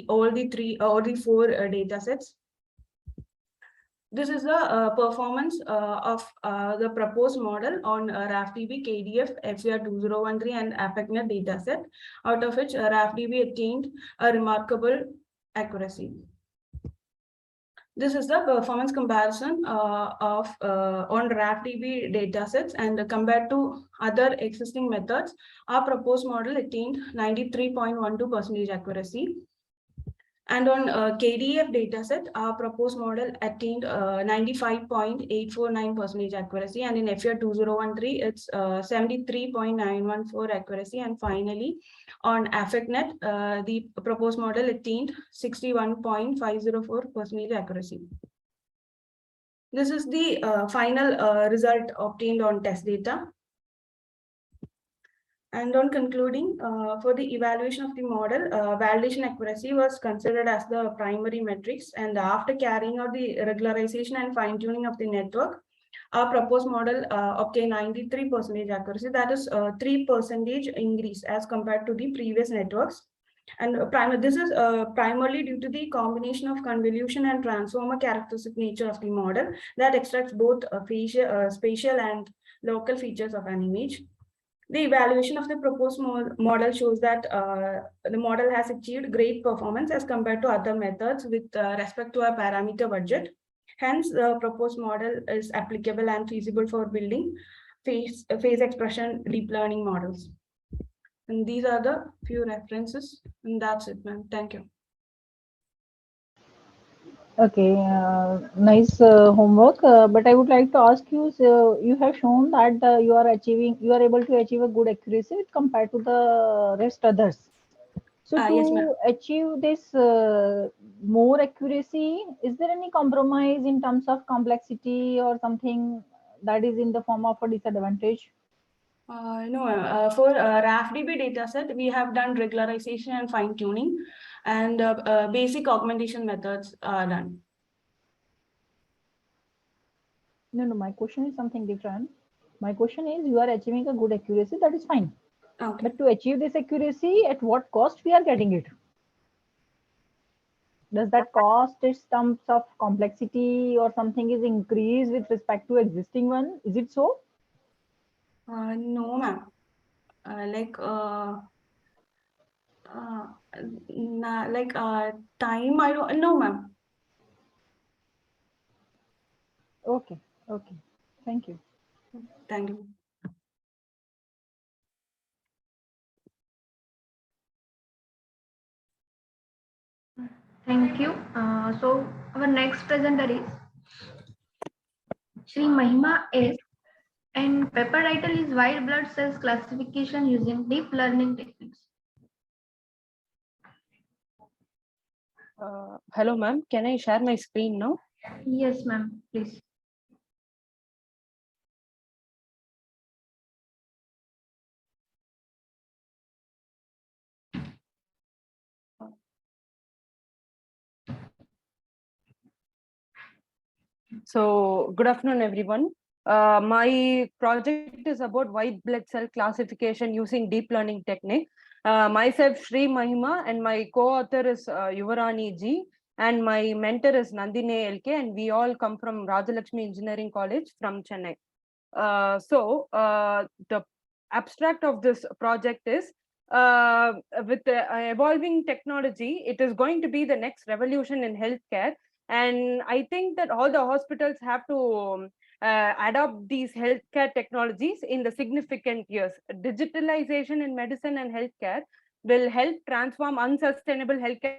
all the four data sets. This is the performance of the proposed model on RAFDB, KDF, FCR2013, and AffectNet dataset, out of which RAFDB attained a remarkable accuracy. This is the performance comparison on RAFDB datasets, and compared to other existing methods, our proposed model attained 93.12% accuracy. And on KDF dataset, our proposed model attained 95.849% accuracy, and in FCR2013, it's 73.914 accuracy. And finally, on AffectNet, the proposed model attained 61.504% accuracy. This is the final result obtained on test data. And on concluding, for the evaluation of the model, validation accuracy was considered as the primary metrics. And after carrying out the regularization and fine-tuning of the network, our proposed model obtained 93% accuracy. That is 3% increase as compared to the previous networks. And this is primarily due to the combination of convolution and transformer characteristic nature of the model that extracts both spatial and local features of an image. The evaluation of the proposed model shows that the model has achieved great performance as compared to other methods with respect to a parameter budget. Hence, the proposed model is applicable and feasible for building phase expression deep learning models. And these are the few references, and that's it, ma'am. Thank you. Okay, nice homework. But I would like to ask you, so you have shown that you are able to achieve a good accuracy compared to the rest others. So to Yes, achieve this more accuracy, is there any compromise in terms of complexity or something that is in the form of a disadvantage? No, for RAFDB dataset, we have done regularization and fine tuning, and basic augmentation methods are done. No, my question is something different. My question is, you are achieving a good accuracy, that is fine. Okay. But to achieve this accuracy, at what cost we are getting it? Does that cost in terms of complexity or something is increased with respect to existing one? Is it so? No, ma'am. Time, I don't know, ma'am. Okay. Thank you. Thank you. Thank you. So our next presenter is Shri Mahima S. And paper title is White Blood Cells Classification Using Deep Learning Techniques. Hello, ma'am. Can I share my screen now? Yes, ma'am, please. So, good afternoon, everyone. My project is about white blood cell classification using deep learning technique. Myself, Shri Mahima, and my co-author is Yuvarani Ji, and my mentor is Nandine LK, and we all come from Rajalakshmi Engineering College from Chennai. The abstract of this project is, with the evolving technology, it is going to be the next revolution in healthcare. And I think that all the hospitals have to adopt these healthcare technologies in the significant years. Digitalization in medicine and healthcare will help transform unsustainable healthcare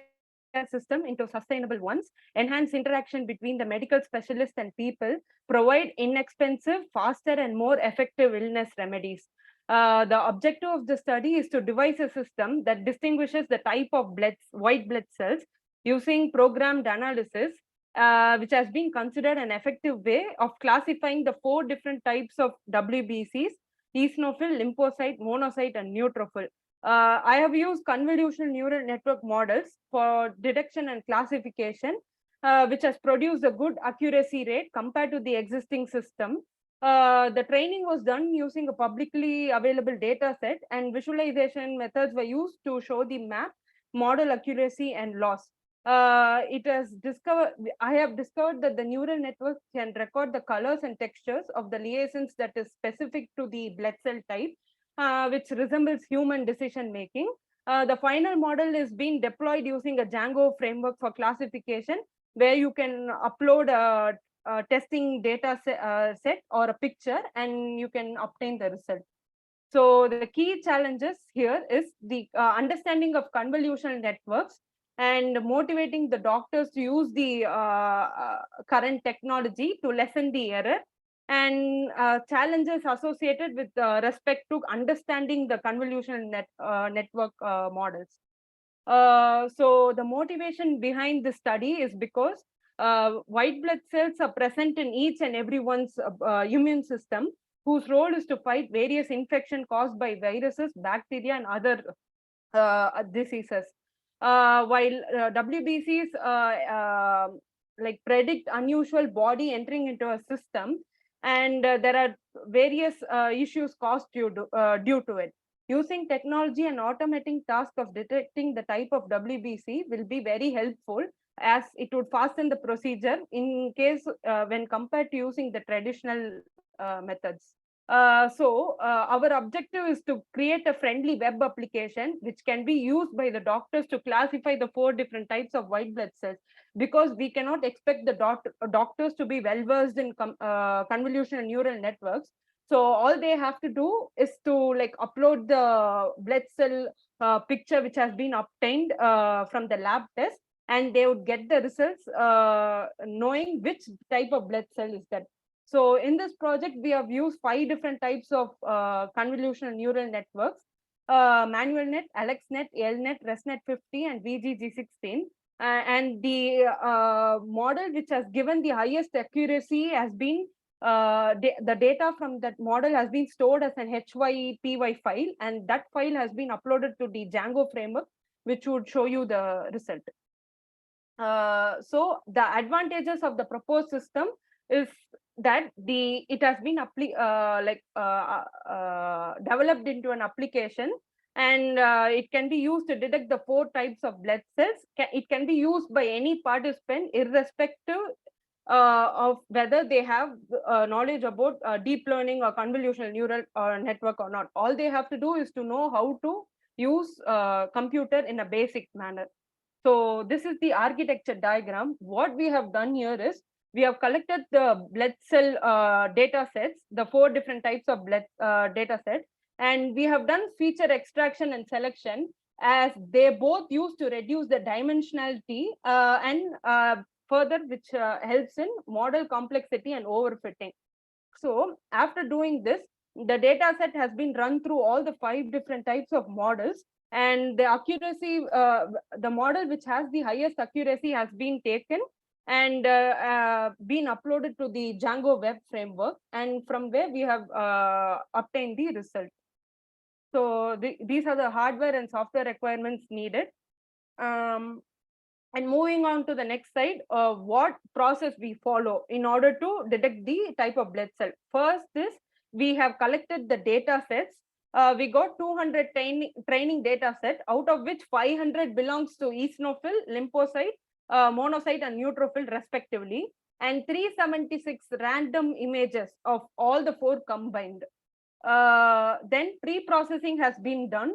system into sustainable ones, enhance interaction between the medical specialists and people, provide inexpensive, faster, and more effective illness remedies. The objective of the study is to devise a system that distinguishes the type of white blood cells using programmed analysis which has been considered an effective way of classifying the 4 different types of WBCs: eosinophil, lymphocyte, monocyte, and neutrophil. I have used convolutional neural network models for detection and classification, which has produced a good accuracy rate compared to the existing system. The training was done using a publicly available data set, and visualization methods were used to show the map, model accuracy, and loss. I have discovered that the neural network can record the colors and textures of the liaisons that is specific to the blood cell type, which resembles human decision making. The final model is being deployed using a Django framework for classification, where you can upload a testing data set or a picture, and you can obtain the result. So the key challenges here is the understanding of convolutional networks and motivating the doctors to use the current technology to lessen the error, and challenges associated with respect to understanding the convolutional network models. So the motivation behind this study is because white blood cells are present in each and everyone's immune system, whose role is to fight various infection caused by viruses, bacteria, and other diseases. While WBCs like predict unusual body entering into a system, and there are various issues caused due to it. Using technology and automating task of detecting the type of WBC will be very helpful, as it would fasten the procedure in case when compared to using the traditional methods. Our objective is to create a friendly web application which can be used by the doctors to classify the 4 different types of white blood cells, because we cannot expect the doctors to be well versed in convolutional neural networks. So all they have to do is to like upload the blood cell picture which has been obtained from the lab test, and they would get the results knowing which type of blood cell is that. So in this project, we have used 5 different types of convolutional neural networks: ManualNet, AlexNet, LNet, ResNet50, and VGG16. And the model which has given the highest accuracy has been the data from that model has been stored as an HYPY file, and that file has been uploaded to the Django framework, which would show you the result. So the advantages of the proposed system is that it has been developed into an application, and it can be used to detect the 4 types of blood cells. It can be used by any participant, irrespective of whether they have knowledge about deep learning or convolutional neural network or not. All they have to do is to know how to use computer in a basic manner. So this is the architecture diagram. What we have done here is we have collected the blood cell data sets, the 4 different types of blood data sets, and we have done feature extraction and selection, as they both used to reduce the dimensionality and further, which helps in model complexity and overfitting. So after doing this, the data set has been run through all the 5 different types of models, and the accuracy, the model which has the highest accuracy has been taken and been uploaded to the Django web framework, and from where we have obtained the result. So these are the hardware and software requirements needed. And moving on to the next slide, what process we follow in order to detect the type of blood cell. First is we have collected the data sets. We got 200 training data set, out of which 500 belongs to eosinophil, lymphocyte, monocyte, and neutrophil respectively, and 376 random images of all the 4 combined. Then pre-processing has been done.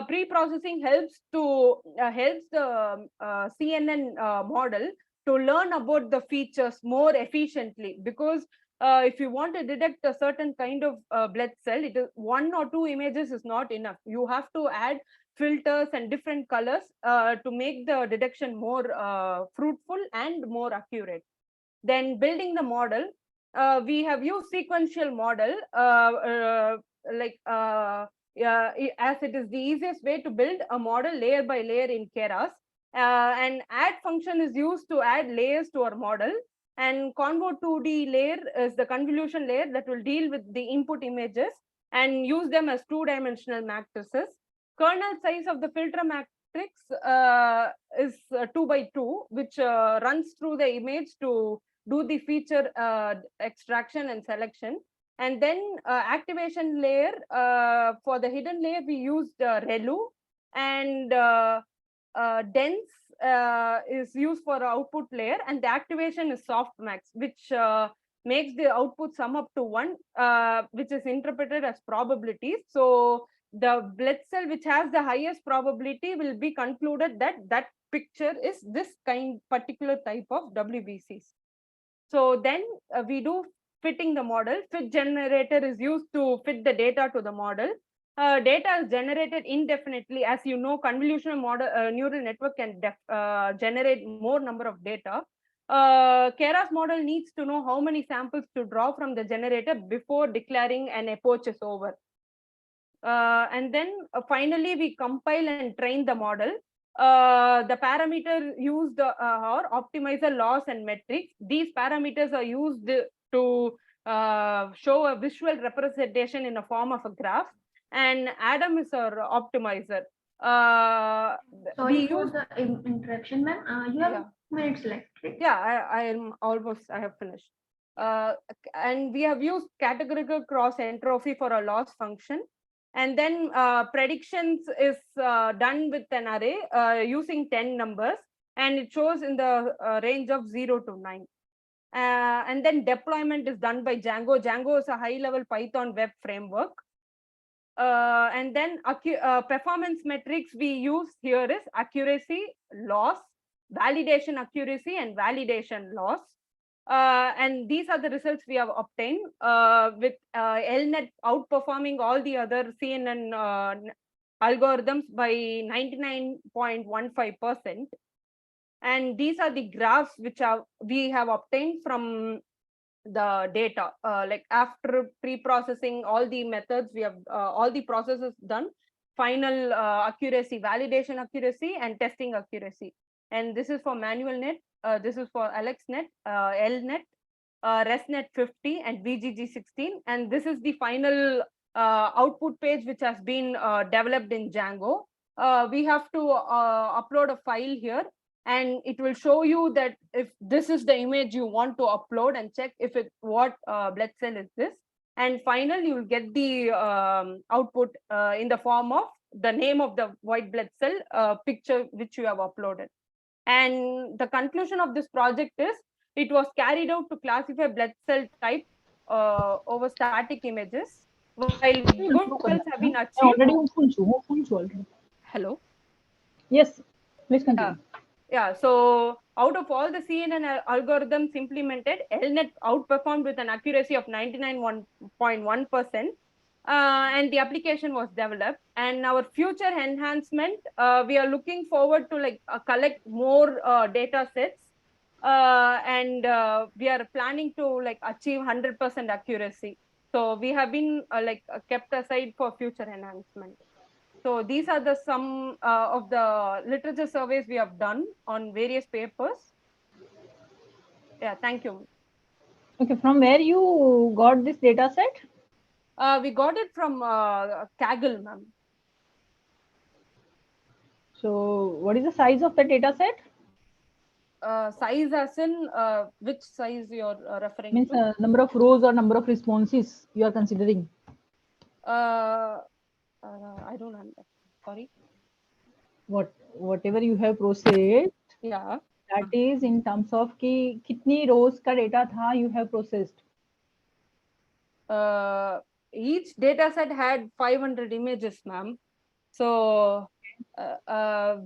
Pre-processing helps the CNN model to learn about the features more efficiently, because if you want to detect a certain kind of blood cell, it is 1 or 2 images is not enough. You have to add filters and different colors to make the detection more fruitful and more accurate. Then building the model, we have used sequential model as it is the easiest way to build a model layer by layer in Keras. And add function is used to add layers to our model. And convo 2D layer is the convolution layer that will deal with the input images and use them as two-dimensional matrices. Kernel size of the filter matrix is 2 by 2, which runs through the image to do the feature extraction and selection. And then activation layer, for the hidden layer, we used ReLU, and dense is used for output layer, and the activation is softmax, which makes the output sum up to 1, which is interpreted as probabilities. So the blood cell which has the highest probability will be concluded that that picture is this particular type of WBCs. So then we do fitting the model. Fit generator is used to fit the data to the model. Data is generated indefinitely. As you know, convolutional model neural network can generate more number of data. Keras model needs to know how many samples to draw from the generator before declaring an epoch is over. And then finally we compile and train the model. The parameter used are optimizer, loss, and metrics. These parameters are used to show a visual representation in a form of a graph. And Adam is our optimizer. Sorry for the interruption, ma'am. You have minutes left. Right? Yeah, I am almost. I have finished. And we have used categorical cross entropy for a loss function. And then predictions is done with an array using 10 numbers, and it shows in the range of 0 to 9. And then deployment is done by Django. Django is a high-level Python web framework. And then performance metrics we use here is accuracy, loss, validation accuracy, and validation loss. And these are the results we have obtained with LNet outperforming all the other CNN algorithms by 99.15%. And these are the graphs which we have obtained from the data. Like after pre-processing all the methods, we have all the processes done, final accuracy, validation accuracy, and testing accuracy. And this is for manual net. This is for AlexNet, LNet, ResNet 50, and VGG16. And this is the final output page which has been developed in Django. We have to upload a file here, and it will show you that if this is the image you want to upload, and check if it what blood cell is this. And finally, you will get the output in the form of the name of the white blood cell picture which you have uploaded. And the conclusion of this project is it was carried out to classify blood cell type over static images, while good results have been achieved. Hello. Yes, please continue. Yeah, so out of all the CNN algorithms implemented, LNet outperformed with an accuracy of 99.1%, and the application was developed. And our future enhancement, we are looking forward to collect more data sets, and we are planning to achieve 100% accuracy. So we have been kept aside for future enhancement. So these are the some of the literature surveys we have done on various papers. Yeah, thank you. Okay, from where you got this data set? We got it from Kaggle, ma'am. So what is the size of the data set? Size as in which size you're referring Means to? Number of rows or number of responses you are considering? I don't understand. Sorry. Whatever you have processed, Yeah. that is in terms of कि कितनी rows का data था you have processed? Each data set had 500 images, ma'am. So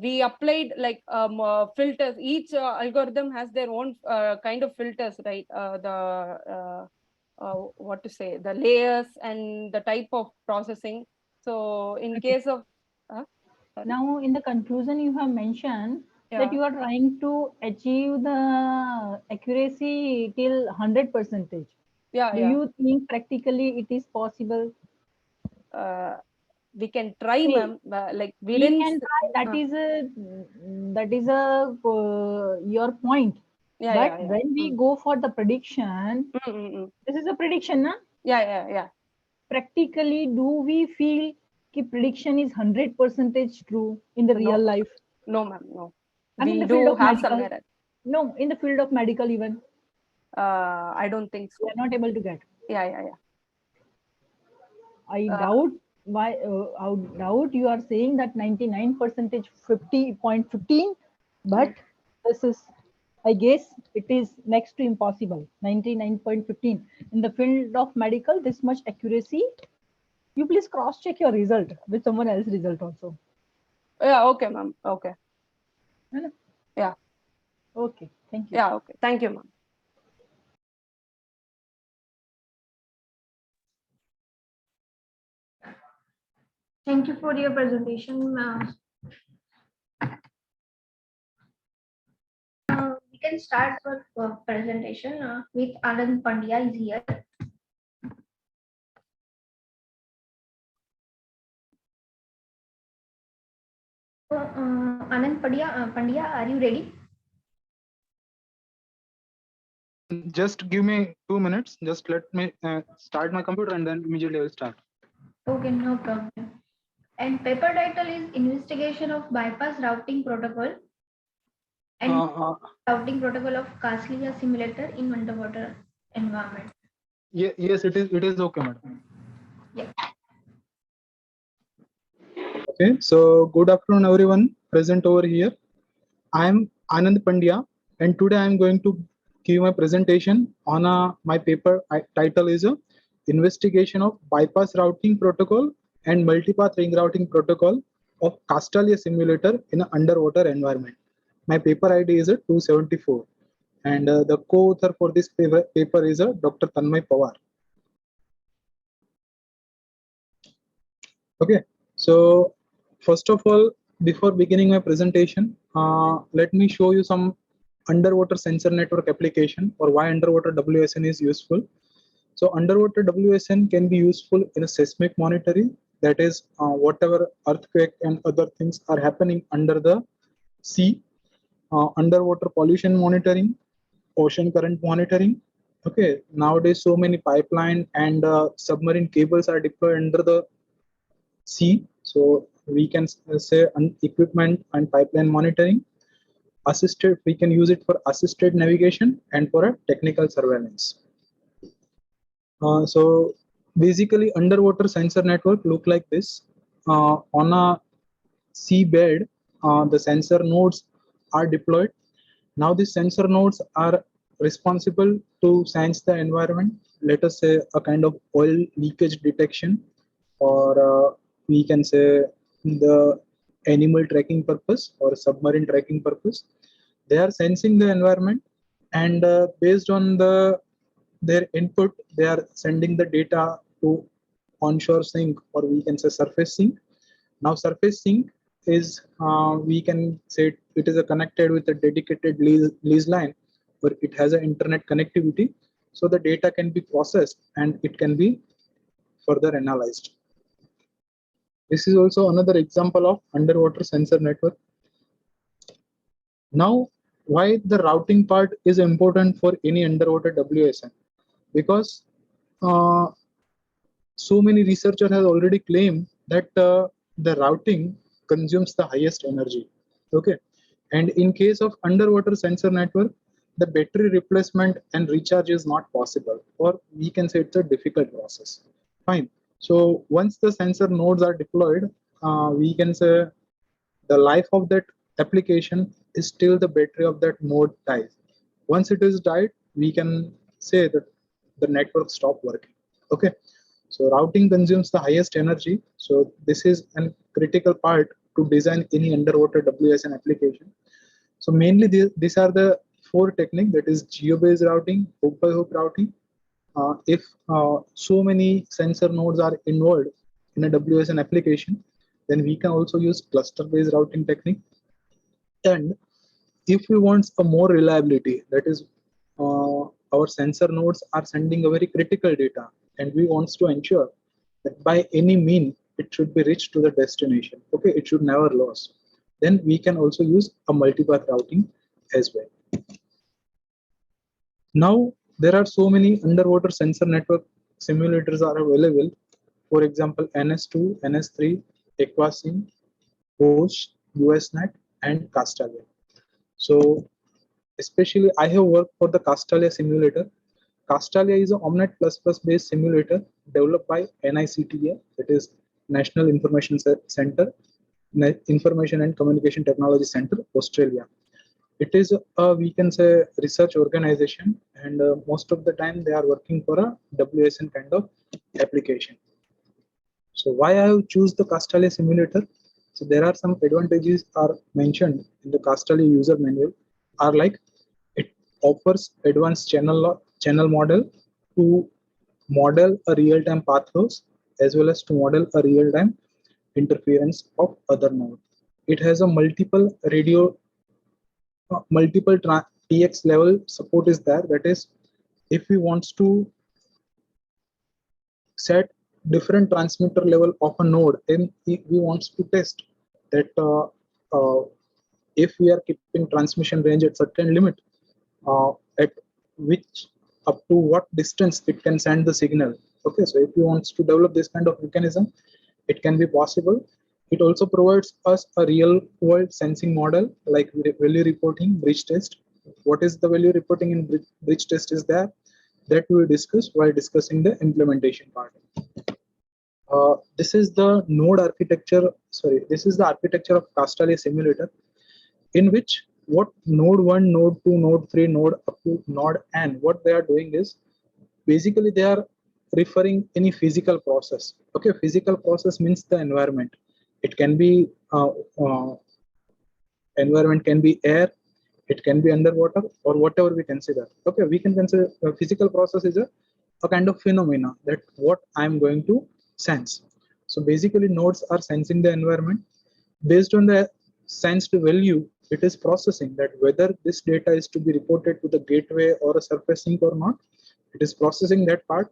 we applied filters. Each algorithm has their own kind of filters, right? What to say, the layers and the type of processing. So in case of now in the conclusion you have mentioned that you are trying to achieve the accuracy till 100%. Do you think practically it is possible? We can try, See, ma'am. Like we we didn't. can try. That is your point. Yeah, But yeah, yeah. when we go for the prediction, this is a prediction, na? Yeah, yeah, yeah. Practically, do we feel that prediction is 100% true in the real life? No, ma'am, no. I mean, We the field do of have some medical. error. No, in the field of medical, even I don't think we so. are not able to get. Yeah, yeah, yeah. I doubt why. I doubt you are saying that 99% 50.15, but this is, I guess, it is next to impossible. 99.15 in the field of medical, this much accuracy. You please cross check your result with someone else's result also. Yeah, okay, ma'am. Okay. Yeah. Okay, thank you. Yeah, okay. Thank you, ma'am. Thank you for your presentation. We can start our presentation with Anand Pandya is here. So, Anand Pandya, are you ready? Just give me 2 minutes. Just let me start my computer and then immediately I will start. Okay, no problem. And paper title is Investigation of Bypass Routing Protocol and Routing Protocol of Castlia Simulator in Underwater Environment. Yes, it is okay, madam. Yeah. Okay, so good afternoon, everyone present over here. I am Anand Pandya, and today I am going to give my presentation on my paper. Title is Investigation of Bypass Routing Protocol and Multipath Ring Routing Protocol of Castalia Simulator in an underwater environment. My paper ID is 274, and the co-author for this paper is Dr. Tanmay Pawar. Okay, so first of all, before beginning my presentation, let me show you some underwater sensor network application, or why underwater WSN is useful. So underwater WSN can be useful in a seismic monitoring, that is whatever earthquake and other things are happening under the sea, underwater pollution monitoring, ocean current monitoring. Okay, nowadays so many pipeline and submarine cables are deployed under the sea, so we can say equipment and pipeline monitoring. Assisted, we can use it for assisted navigation and for a technical surveillance. So basically underwater sensor network look like this. On a seabed, the sensor nodes are deployed. Now these sensor nodes are responsible to sense the environment, let us say a kind of oil leakage detection, or we can say the animal tracking purpose or submarine tracking purpose. They are sensing the environment, and based on their input, they are sending the data to onshore sync, or we can say surface sync. Now surface sync is, we can say it is connected with a dedicated lease line, where it has an internet connectivity, so the data can be processed and it can be further analyzed. This is also another example of underwater sensor network. Now, why the routing part is important for any underwater WSN? Because so many researchers have already claimed that the routing consumes the highest energy. Okay, and in case of underwater sensor network, the battery replacement and recharge is not possible, or we can say it's a difficult process. Fine. So once the sensor nodes are deployed, we can say the life of that application is still the battery of that node dies. Once it is died, we can say that the network stop working. Okay, so routing consumes the highest energy, so this is a critical part to design any underwater WSN application. So mainly these are the four techniques, that is geo-based routing, hook by hook routing. If so many sensor nodes are involved in a WSN application, then we can also use cluster-based routing technique. And if we want a more reliability, that is our sensor nodes are sending a very critical data, and we want to ensure that by any mean it should be reached to the destination. Okay, it should never lose. Then we can also use a multipath routing as well. Now there are so many underwater sensor network simulators are available. For example, NS2, NS3, Aquasim, Bosch, USNet, and Castalia. So especially I have worked for the Castalia simulator. Castalia is an Omnet++ based simulator developed by NICTA, that is National Information Center, Information and Communication Technology Center, Australia. It is a, we can say, research organization, and most of the time they are working for a WSN kind of application. So why I have choose the Castalia simulator? So there are some advantages are mentioned in the Castalia user manual, are like it offers advanced channel model to model a real-time path loss as well as to model a real-time interference of other node. It has a multiple TX level support is there. That is, if we wants to set different transmitter level of a node, then we wants to test that if we are keeping transmission range at certain limit, at which up to what distance it can send the signal. Okay, so if you wants to develop this kind of mechanism, it can be possible. It also provides us a real world sensing model like value reporting, bridge test. What is the value reporting in bridge test is there, that we will discuss while discussing the implementation part. This is the node architecture. Sorry, this is the architecture of Castalia simulator, in which what node 1, node 2, node 3, node up to node n, what they are doing is basically they are referring any physical process. Okay, physical process means the environment. It can be environment can be air, it can be underwater, or whatever we consider. Okay, we can consider a physical process is a kind of phenomena that what I'm going to sense. So basically nodes are sensing the environment. Based on the sensed value, it is processing that whether this data is to be reported to the gateway or a surface sync or not. It is processing that part.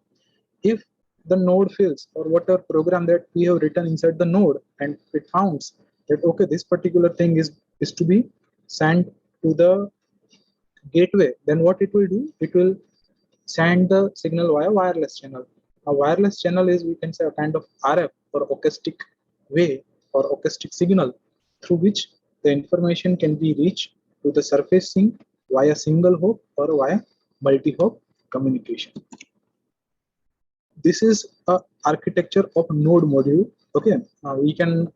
If the node fails, or whatever program that we have written inside the node, and it founds that okay, this particular thing is to be sent to the gateway, then what it will do, it will send the signal via wireless channel. A wireless channel is, we can say, a kind of RF or acoustic way or acoustic signal through which the information can be reached to the surface sync via single hop or via multi-hop communication. This is a architecture of node module. Okay, we can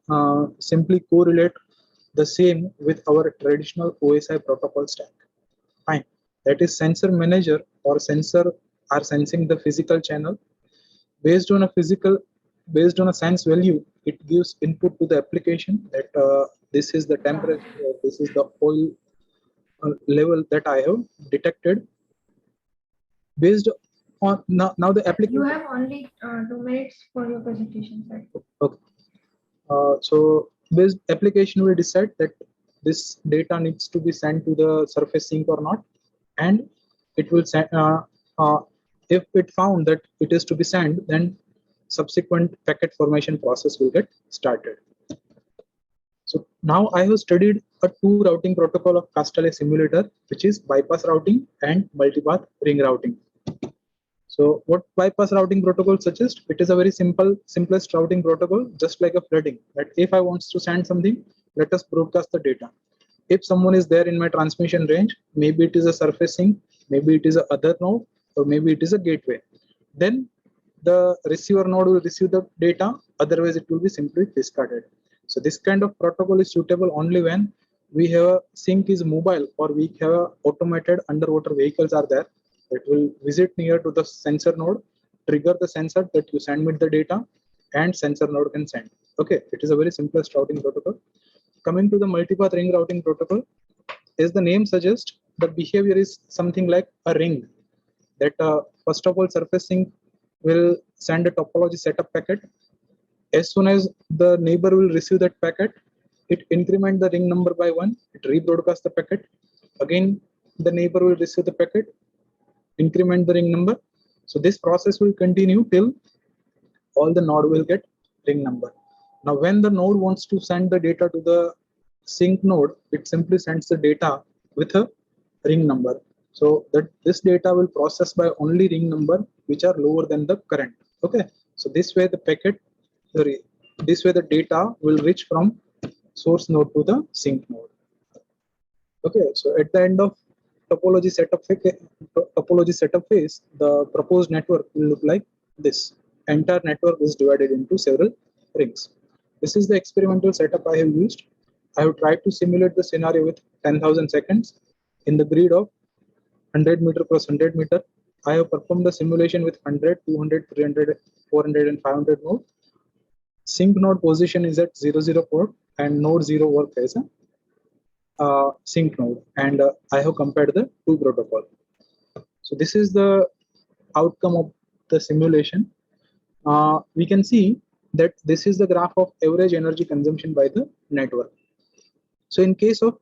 simply correlate the same with our traditional OSI protocol stack. Fine, that is sensor manager or sensor are sensing the physical channel. Based on a sense value, it gives input to the application that this is the temperature, this is the oil level that I have detected. Based on now the application. You have only 2 minutes for your presentation, sir. Okay. So this application will decide that this data needs to be sent to the surface sync or not, and it will send. If it found that it is to be sent, then subsequent packet formation process will get started. So now I have studied a 2 routing protocol of Castalia simulator, which is bypass routing and multipath ring routing. So what bypass routing protocol suggests? It is a very simplest routing protocol, just like a flooding. That if I want to send something, let us broadcast the data. If someone is there in my transmission range, maybe it is a surface sync, maybe it is a other node, or maybe it is a gateway. Then the receiver node will receive the data, otherwise it will be simply discarded. So this kind of protocol is suitable only when we have a sync is mobile, or we have a automated underwater vehicles are there that will visit near to the sensor node, trigger the sensor that you send me the data, and sensor node can send. Okay, it is a very simplest routing protocol. Coming to the multipath ring routing protocol, as the name suggests, the behavior is something like a ring. That first of all, surface sync will send a topology setup packet. As soon as the neighbor will receive that packet, it increment the ring number by 1, it rebroadcast the packet. Again, the neighbor will receive the packet, increment the ring number. So this process will continue till all the node will get ring number. Now, when the node wants to send the data to the sync node, it simply sends the data with a ring number. So that this data will process by only ring number which are lower than the current. Okay. So this way the packet, this way the data will reach from source node to the sync node. Okay. So at the end of topology setup phase, the proposed network will look like this. Entire network is divided into several rings. This is the experimental setup I have used. I have tried to simulate the scenario with 10,000 seconds in the grid of 100 meter cross 100 meter. I have performed the simulation with 100, 200, 300, 400, and 500 node. Sync node position is at 00 port and node 0 work as a sync node, and I have compared the two protocol. So this is the outcome of the simulation. We can see that this is the graph of average energy consumption by the network. So in case of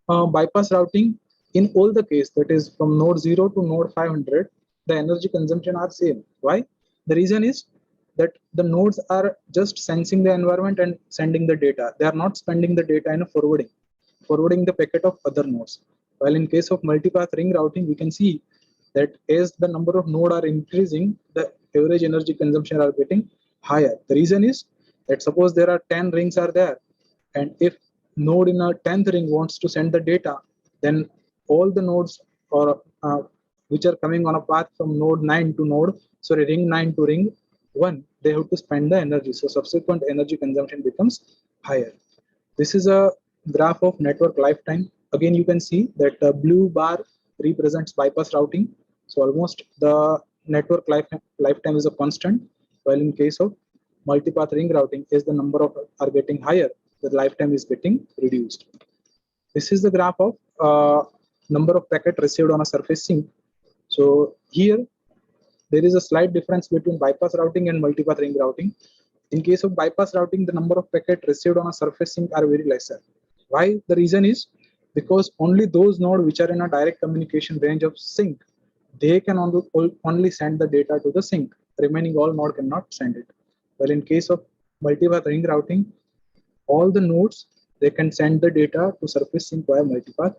bypass routing, in all the case, that is from node 0 to node 500, the energy consumption are same. Why? The reason is that the nodes are just sensing the environment and sending the data. They are not spending the data in a forwarding the packet of other nodes. While in case of multipath ring routing, we can see that as the number of nodes are increasing, the average energy consumption are getting higher. The reason is that suppose there are 10 rings are there, and if node in a 10th ring wants to send the data, then all the nodes or which are coming on a path from node 9 to ring 9 to ring 1, they have to spend the energy. So subsequent energy consumption becomes higher. This is a graph of network lifetime. Again, you can see that the blue bar represents bypass routing. So almost the network lifetime is a constant, while in case of multipath ring routing, as the number of are getting higher, the lifetime is getting reduced. This is the graph of number of packet received on a surface sync. So here there is a slight difference between bypass routing and multipath ring routing. In case of bypass routing, the number of packet received on a surface sync are very lesser. Why? The reason is because only those nodes which are in a direct communication range of sync, they can only send the data to the sync. Remaining all node cannot send it. Well, in case of multipath ring routing, all the nodes, they can send the data to surface sync via multipath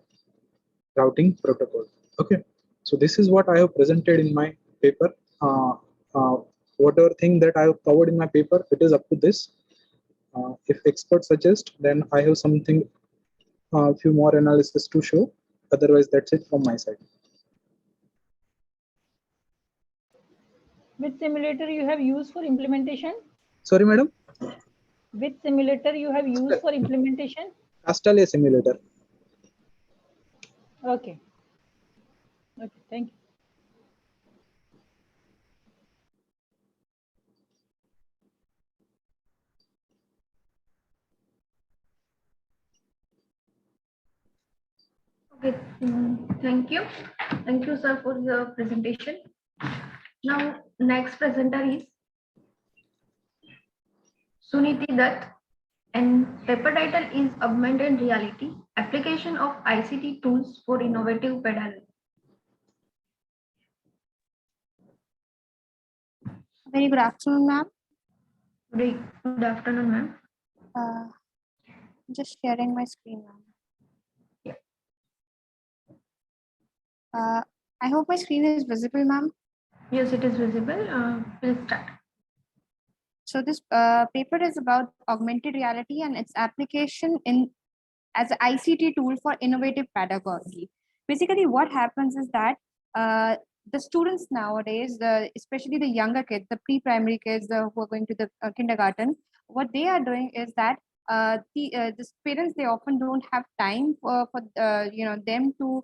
routing protocol. Okay, so this is what I have presented in my paper. Whatever thing that I have covered in my paper, it is up to this. If experts suggest, then I have something, a few more analysis to show. Otherwise, that's it from my side. Which simulator you have used for implementation? Sorry, madam? Which simulator you have used for implementation? Castalia simulator. Okay. Okay, thank you. Okay, thank you. Thank you, sir, for the presentation. Now, next presenter is Suniti Dutt, and paper title is Augmented Reality, Application of ICT Tools for Innovative Pedagogy. Very good afternoon, ma'am. Good afternoon, ma'am. Just sharing my screen, ma'am. I hope my screen is visible, ma'am. Yes, it is visible. Please start. So this paper is about augmented reality and its application as an ICT tool for innovative pedagogy. Basically, what happens is that the students nowadays, especially the younger kids, the pre-primary kids who are going to the kindergarten, what they are doing is that the parents, they often don't have time for them to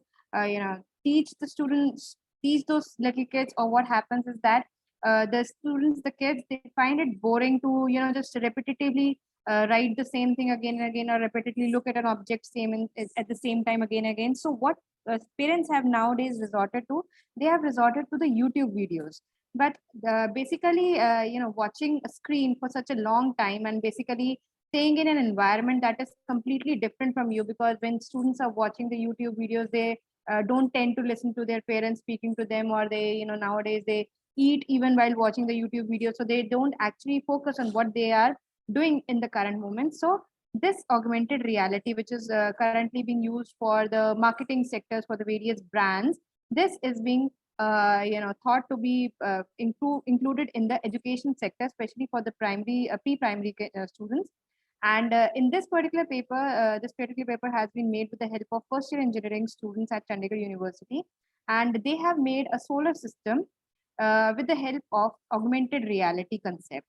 teach the students, teach those little kids. Or what happens is that the students, the kids, they find it boring to just repetitively write the same thing again and again, or repeatedly look at an object at the same time again and again. So what parents have nowadays resorted to, they have resorted to the YouTube videos. But basically, watching a screen for such a long time and basically staying in an environment that is completely different from you, because when students are watching the YouTube videos, they don't tend to listen to their parents speaking to them, or they, nowadays they eat even while watching the YouTube video. So they don't actually focus on what they are doing in the current moment. So this augmented reality, which is currently being used for the marketing sectors for the various brands, this is being thought to be included in the education sector, especially for the primary pre-primary students. And in this particular paper has been made with the help of first year engineering students at Chandigarh University, and they have made a solar system with the help of augmented reality concept.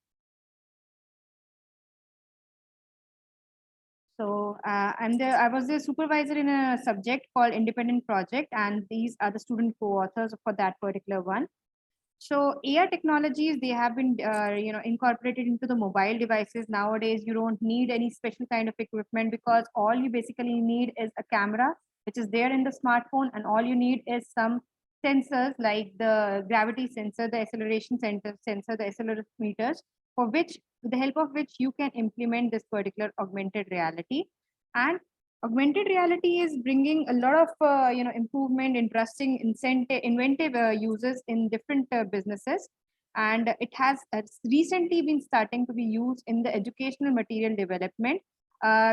So I was the supervisor in a subject called independent project, and these are the student co-authors for that particular one. So AR technologies, they have been incorporated into the mobile devices. Nowadays, you don't need any special kind of equipment, because all you basically need is a camera, which is there in the smartphone, and all you need is some sensors like the gravity sensor, the acceleration sensor, the accelerometers, for which, with the help of which you can implement this particular augmented reality. And augmented reality is bringing a lot of improvement, interesting, inventive uses in different businesses, and it has recently been starting to be used in the educational material development,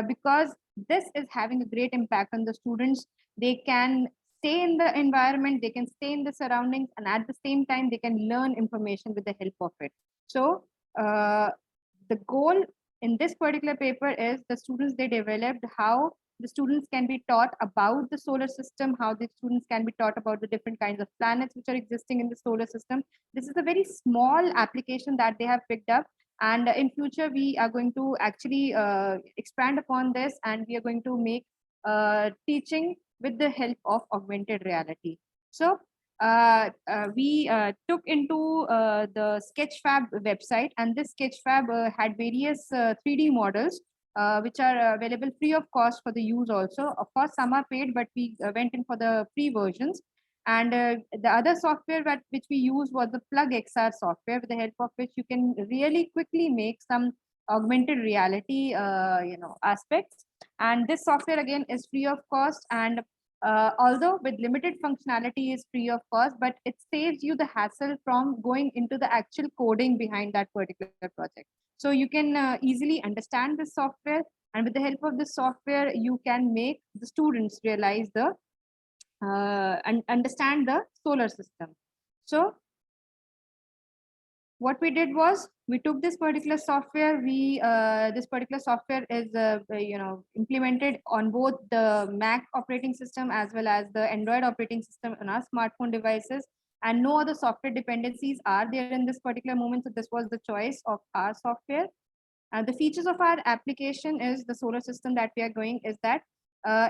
because this is having a great impact on the students. They can stay in the environment, they can stay in the surroundings, and at the same time they can learn information with the help of it. So the goal in this particular paper is the students, they developed how the students can be taught about the solar system, how the students can be taught about the different kinds of planets which are existing in the solar system. This is a very small application that they have picked up, and in future we are going to actually expand upon this, and we are going to make teaching with the help of augmented reality. So we took into the Sketchfab website, and this Sketchfab had various 3D models which are available free of cost for the use also. Of course, some are paid, but we went in for the free versions. And the other software which we used was the Plug XR software, with the help of which you can really quickly make some augmented reality aspects. And this software again is free of cost, and although with limited functionality is free of cost, but it saves you the hassle from going into the actual coding behind that particular project. So you can easily understand the software, and with the help of this software, you can make the students realize the and understand the solar system. So what we did was, we took this particular software. This particular software is implemented on both the Mac operating system as well as the Android operating system on our smartphone devices, and no other software dependencies are there in this particular moment. So this was the choice of our software. The features of our application is the solar system that we are going is that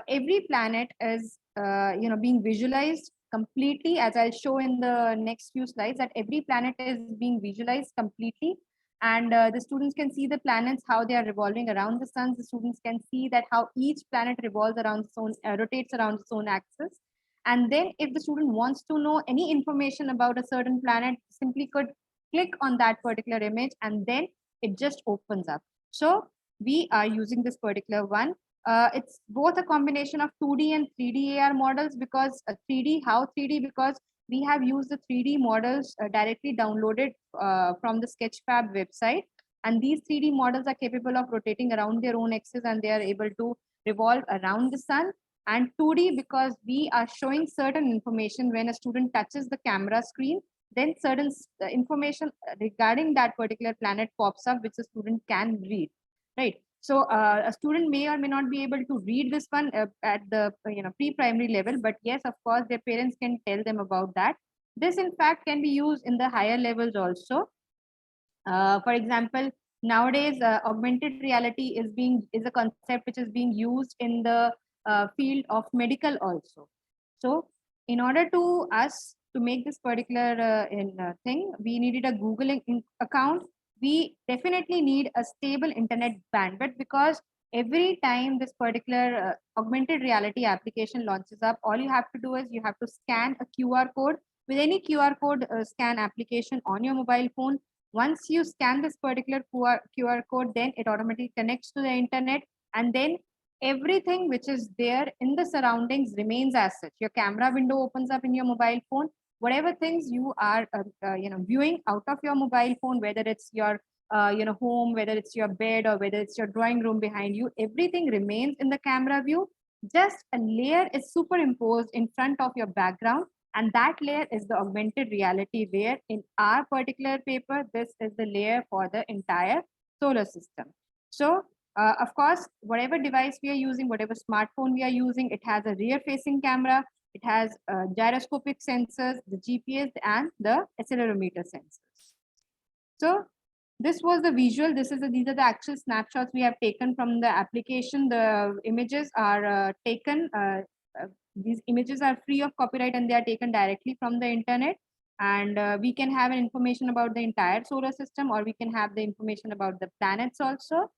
every planet is being visualized completely, as I'll show in the next few slides, that every planet is being visualized completely. And the students can see the planets, how they are revolving around the sun. The students can see that how each planet revolves around its own, rotates around its own axis. And then if the student wants to know any information about a certain planet, simply could click on that particular image, and then it just opens up. So we are using this particular one. It's both a combination of 2D and 3D AR models, because 3D, how 3D? Because we have used the 3D models directly downloaded from the Sketchfab website. And these 3D models are capable of rotating around their own axis, and they are able to revolve around the sun. And 2D, because we are showing certain information when a student touches the camera screen, then certain information regarding that particular planet pops up, which the student can read, right? So a student may or may not be able to read this one at the pre-primary level, but yes, of course, their parents can tell them about that. This, in fact, can be used in the higher levels also. For example, nowadays augmented reality is a concept which is being used in the field of medical also. So in order to us to make this particular thing, we needed a Google account. We definitely need a stable internet bandwidth, because every time this particular augmented reality application launches up, all you have to do is you have to scan a QR code with any QR code scan application on your mobile phone. Once you scan this particular QR code, then it automatically connects to the internet, and then everything which is there in the surroundings remains as such. Your camera window opens up in your mobile phone. Whatever things you are viewing out of your mobile phone, whether it's your home, whether it's your bed or whether it's your drawing room behind you, everything remains in the camera view. Just a layer is superimposed in front of your background, and that layer is the augmented reality layer. In our particular paper, this is the layer for the entire solar system. So of course, whatever device we are using, whatever smartphone we are using, it has a rear facing camera, it has gyroscopic sensors, the GPS and the accelerometer sensors. So this was the visual. These are the actual snapshots we have taken from the application. The images are taken. These images are free of copyright and they are taken directly from the internet. And we can have an information about the entire solar system, or we can have the information about the planets also.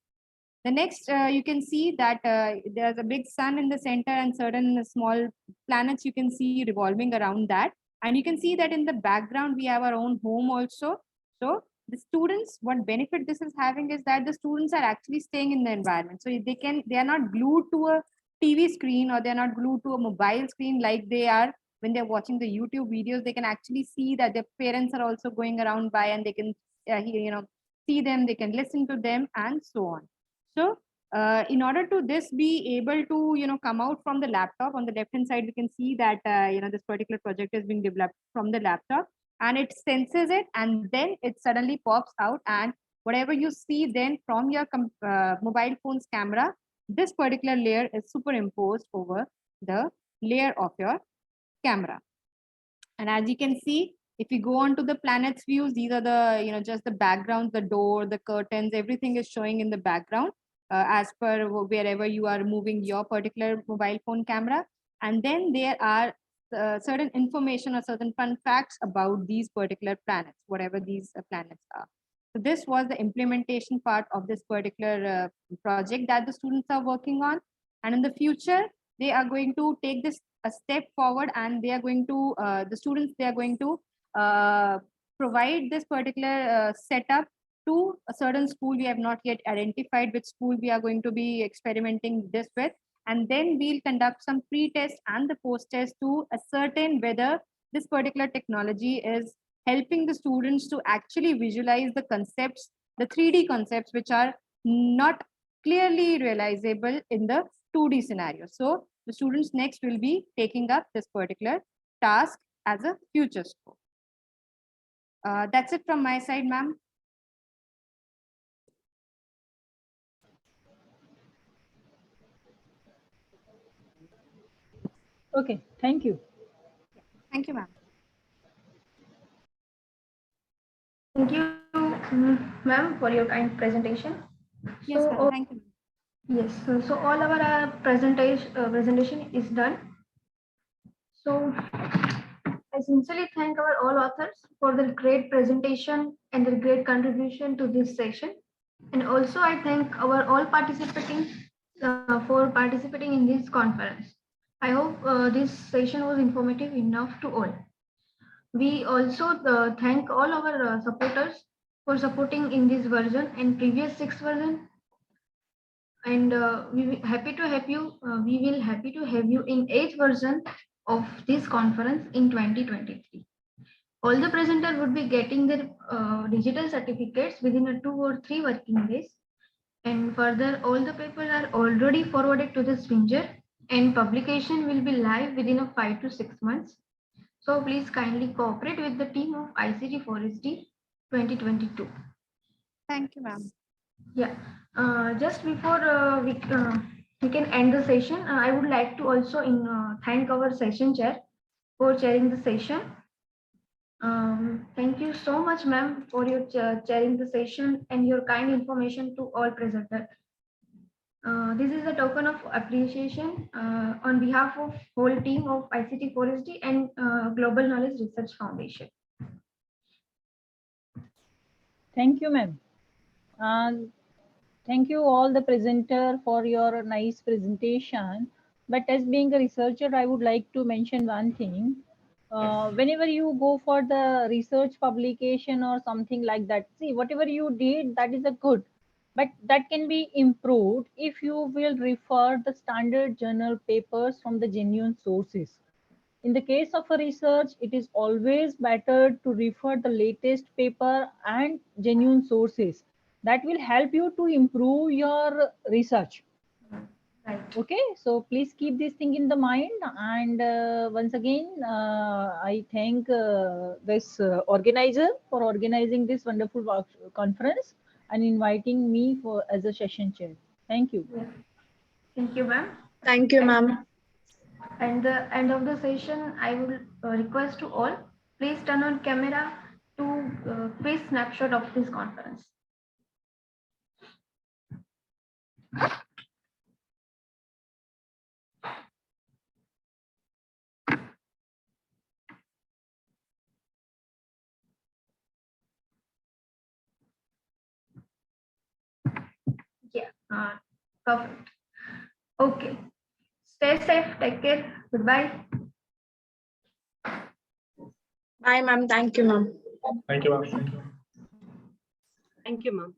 The next, you can see that there's a big sun in the center and certain small planets you can see revolving around that. And you can see that in the background, we have our own home also. So the students, what benefit this is having is that the students are actually staying in the environment. So they are not glued to a TV screen, or they're not glued to a mobile screen like they are when they're watching the YouTube videos. They can actually see that their parents are also going around by, and they can see them, they can listen to them and so on. So in order to this be able to come out from the laptop, on the left hand side we can see that this particular project is being developed from the laptop, and it senses it and then it suddenly pops out, and whatever you see then from your mobile phone's camera, this particular layer is superimposed over the layer of your camera. And as you can see, if you go on to the planets views, these are the just the backgrounds, the door, the curtains, everything is showing in the background as per wherever you are moving your particular mobile phone camera. And then there are certain information or certain fun facts about these particular planets, whatever these planets are. So this was the implementation part of this particular project that the students are working on. And in the future, they are going to take this a step forward, and they are going to the students, they are going to provide this particular setup to a certain school. We have not yet identified which school we are going to be experimenting this with, and then we'll conduct some pre-test and the post-test to ascertain whether this particular technology is helping the students to actually visualize the concepts, the 3D concepts, which are not clearly realizable in the 2D scenario. So the students next will be taking up this particular task as a future scope. That's it from my side, ma'am. Okay, thank you. Thank you, ma'am. Thank you, ma'am, for your kind presentation. Yes, So, ma'am. Thank you. yes, so all our presentation is done. So I sincerely thank our all authors for their great presentation and their great contribution to this session. And also I thank our all participating for participating in this conference. I hope this session was informative enough to all. We also thank all our supporters for supporting in this version and previous 6 version. And we will happy to have you. We will happy to have you in 8th version of this conference in 2023. All the presenter would be getting their digital certificates within a 2 or 3 working days. And further, all the papers are already forwarded to the Swinger, and publication will be live within a 5 to 6 months. So please kindly cooperate with the team of ICT4SD 2022. Thank you, ma'am. Yeah, just before we can end the session, I would like to also thank our session chair for chairing the session. Thank you so much, ma'am, for your chairing the session and your kind information to all presenters. This is a token of appreciation on behalf of whole team of ICT4SD and Global Knowledge Research Foundation. Thank you, ma'am. Thank you all the presenter for your nice presentation. But as being a researcher, I would like to mention one thing. Whenever you go for the research publication or something like that, see, whatever you did, that is a good, but that can be improved if you will refer the standard journal papers from the genuine sources. In the case of a research, it is always better to refer the latest paper and genuine sources. that will help you to improve your research. Right. Okay, so please keep this thing in the mind. And once again, I thank this organizer for organizing this wonderful conference and inviting me for as a session chair. Thank you. Yeah. Thank you, ma'am. Thank you, ma'am. And the end of the session, I will request to all, please turn on camera to quick snapshot of this conference. Yeah, perfect. Okay. Stay safe. Take care. Goodbye. Bye, ma'am. Thank you, ma'am. Thank you, ma'am. Thank you, ma'am.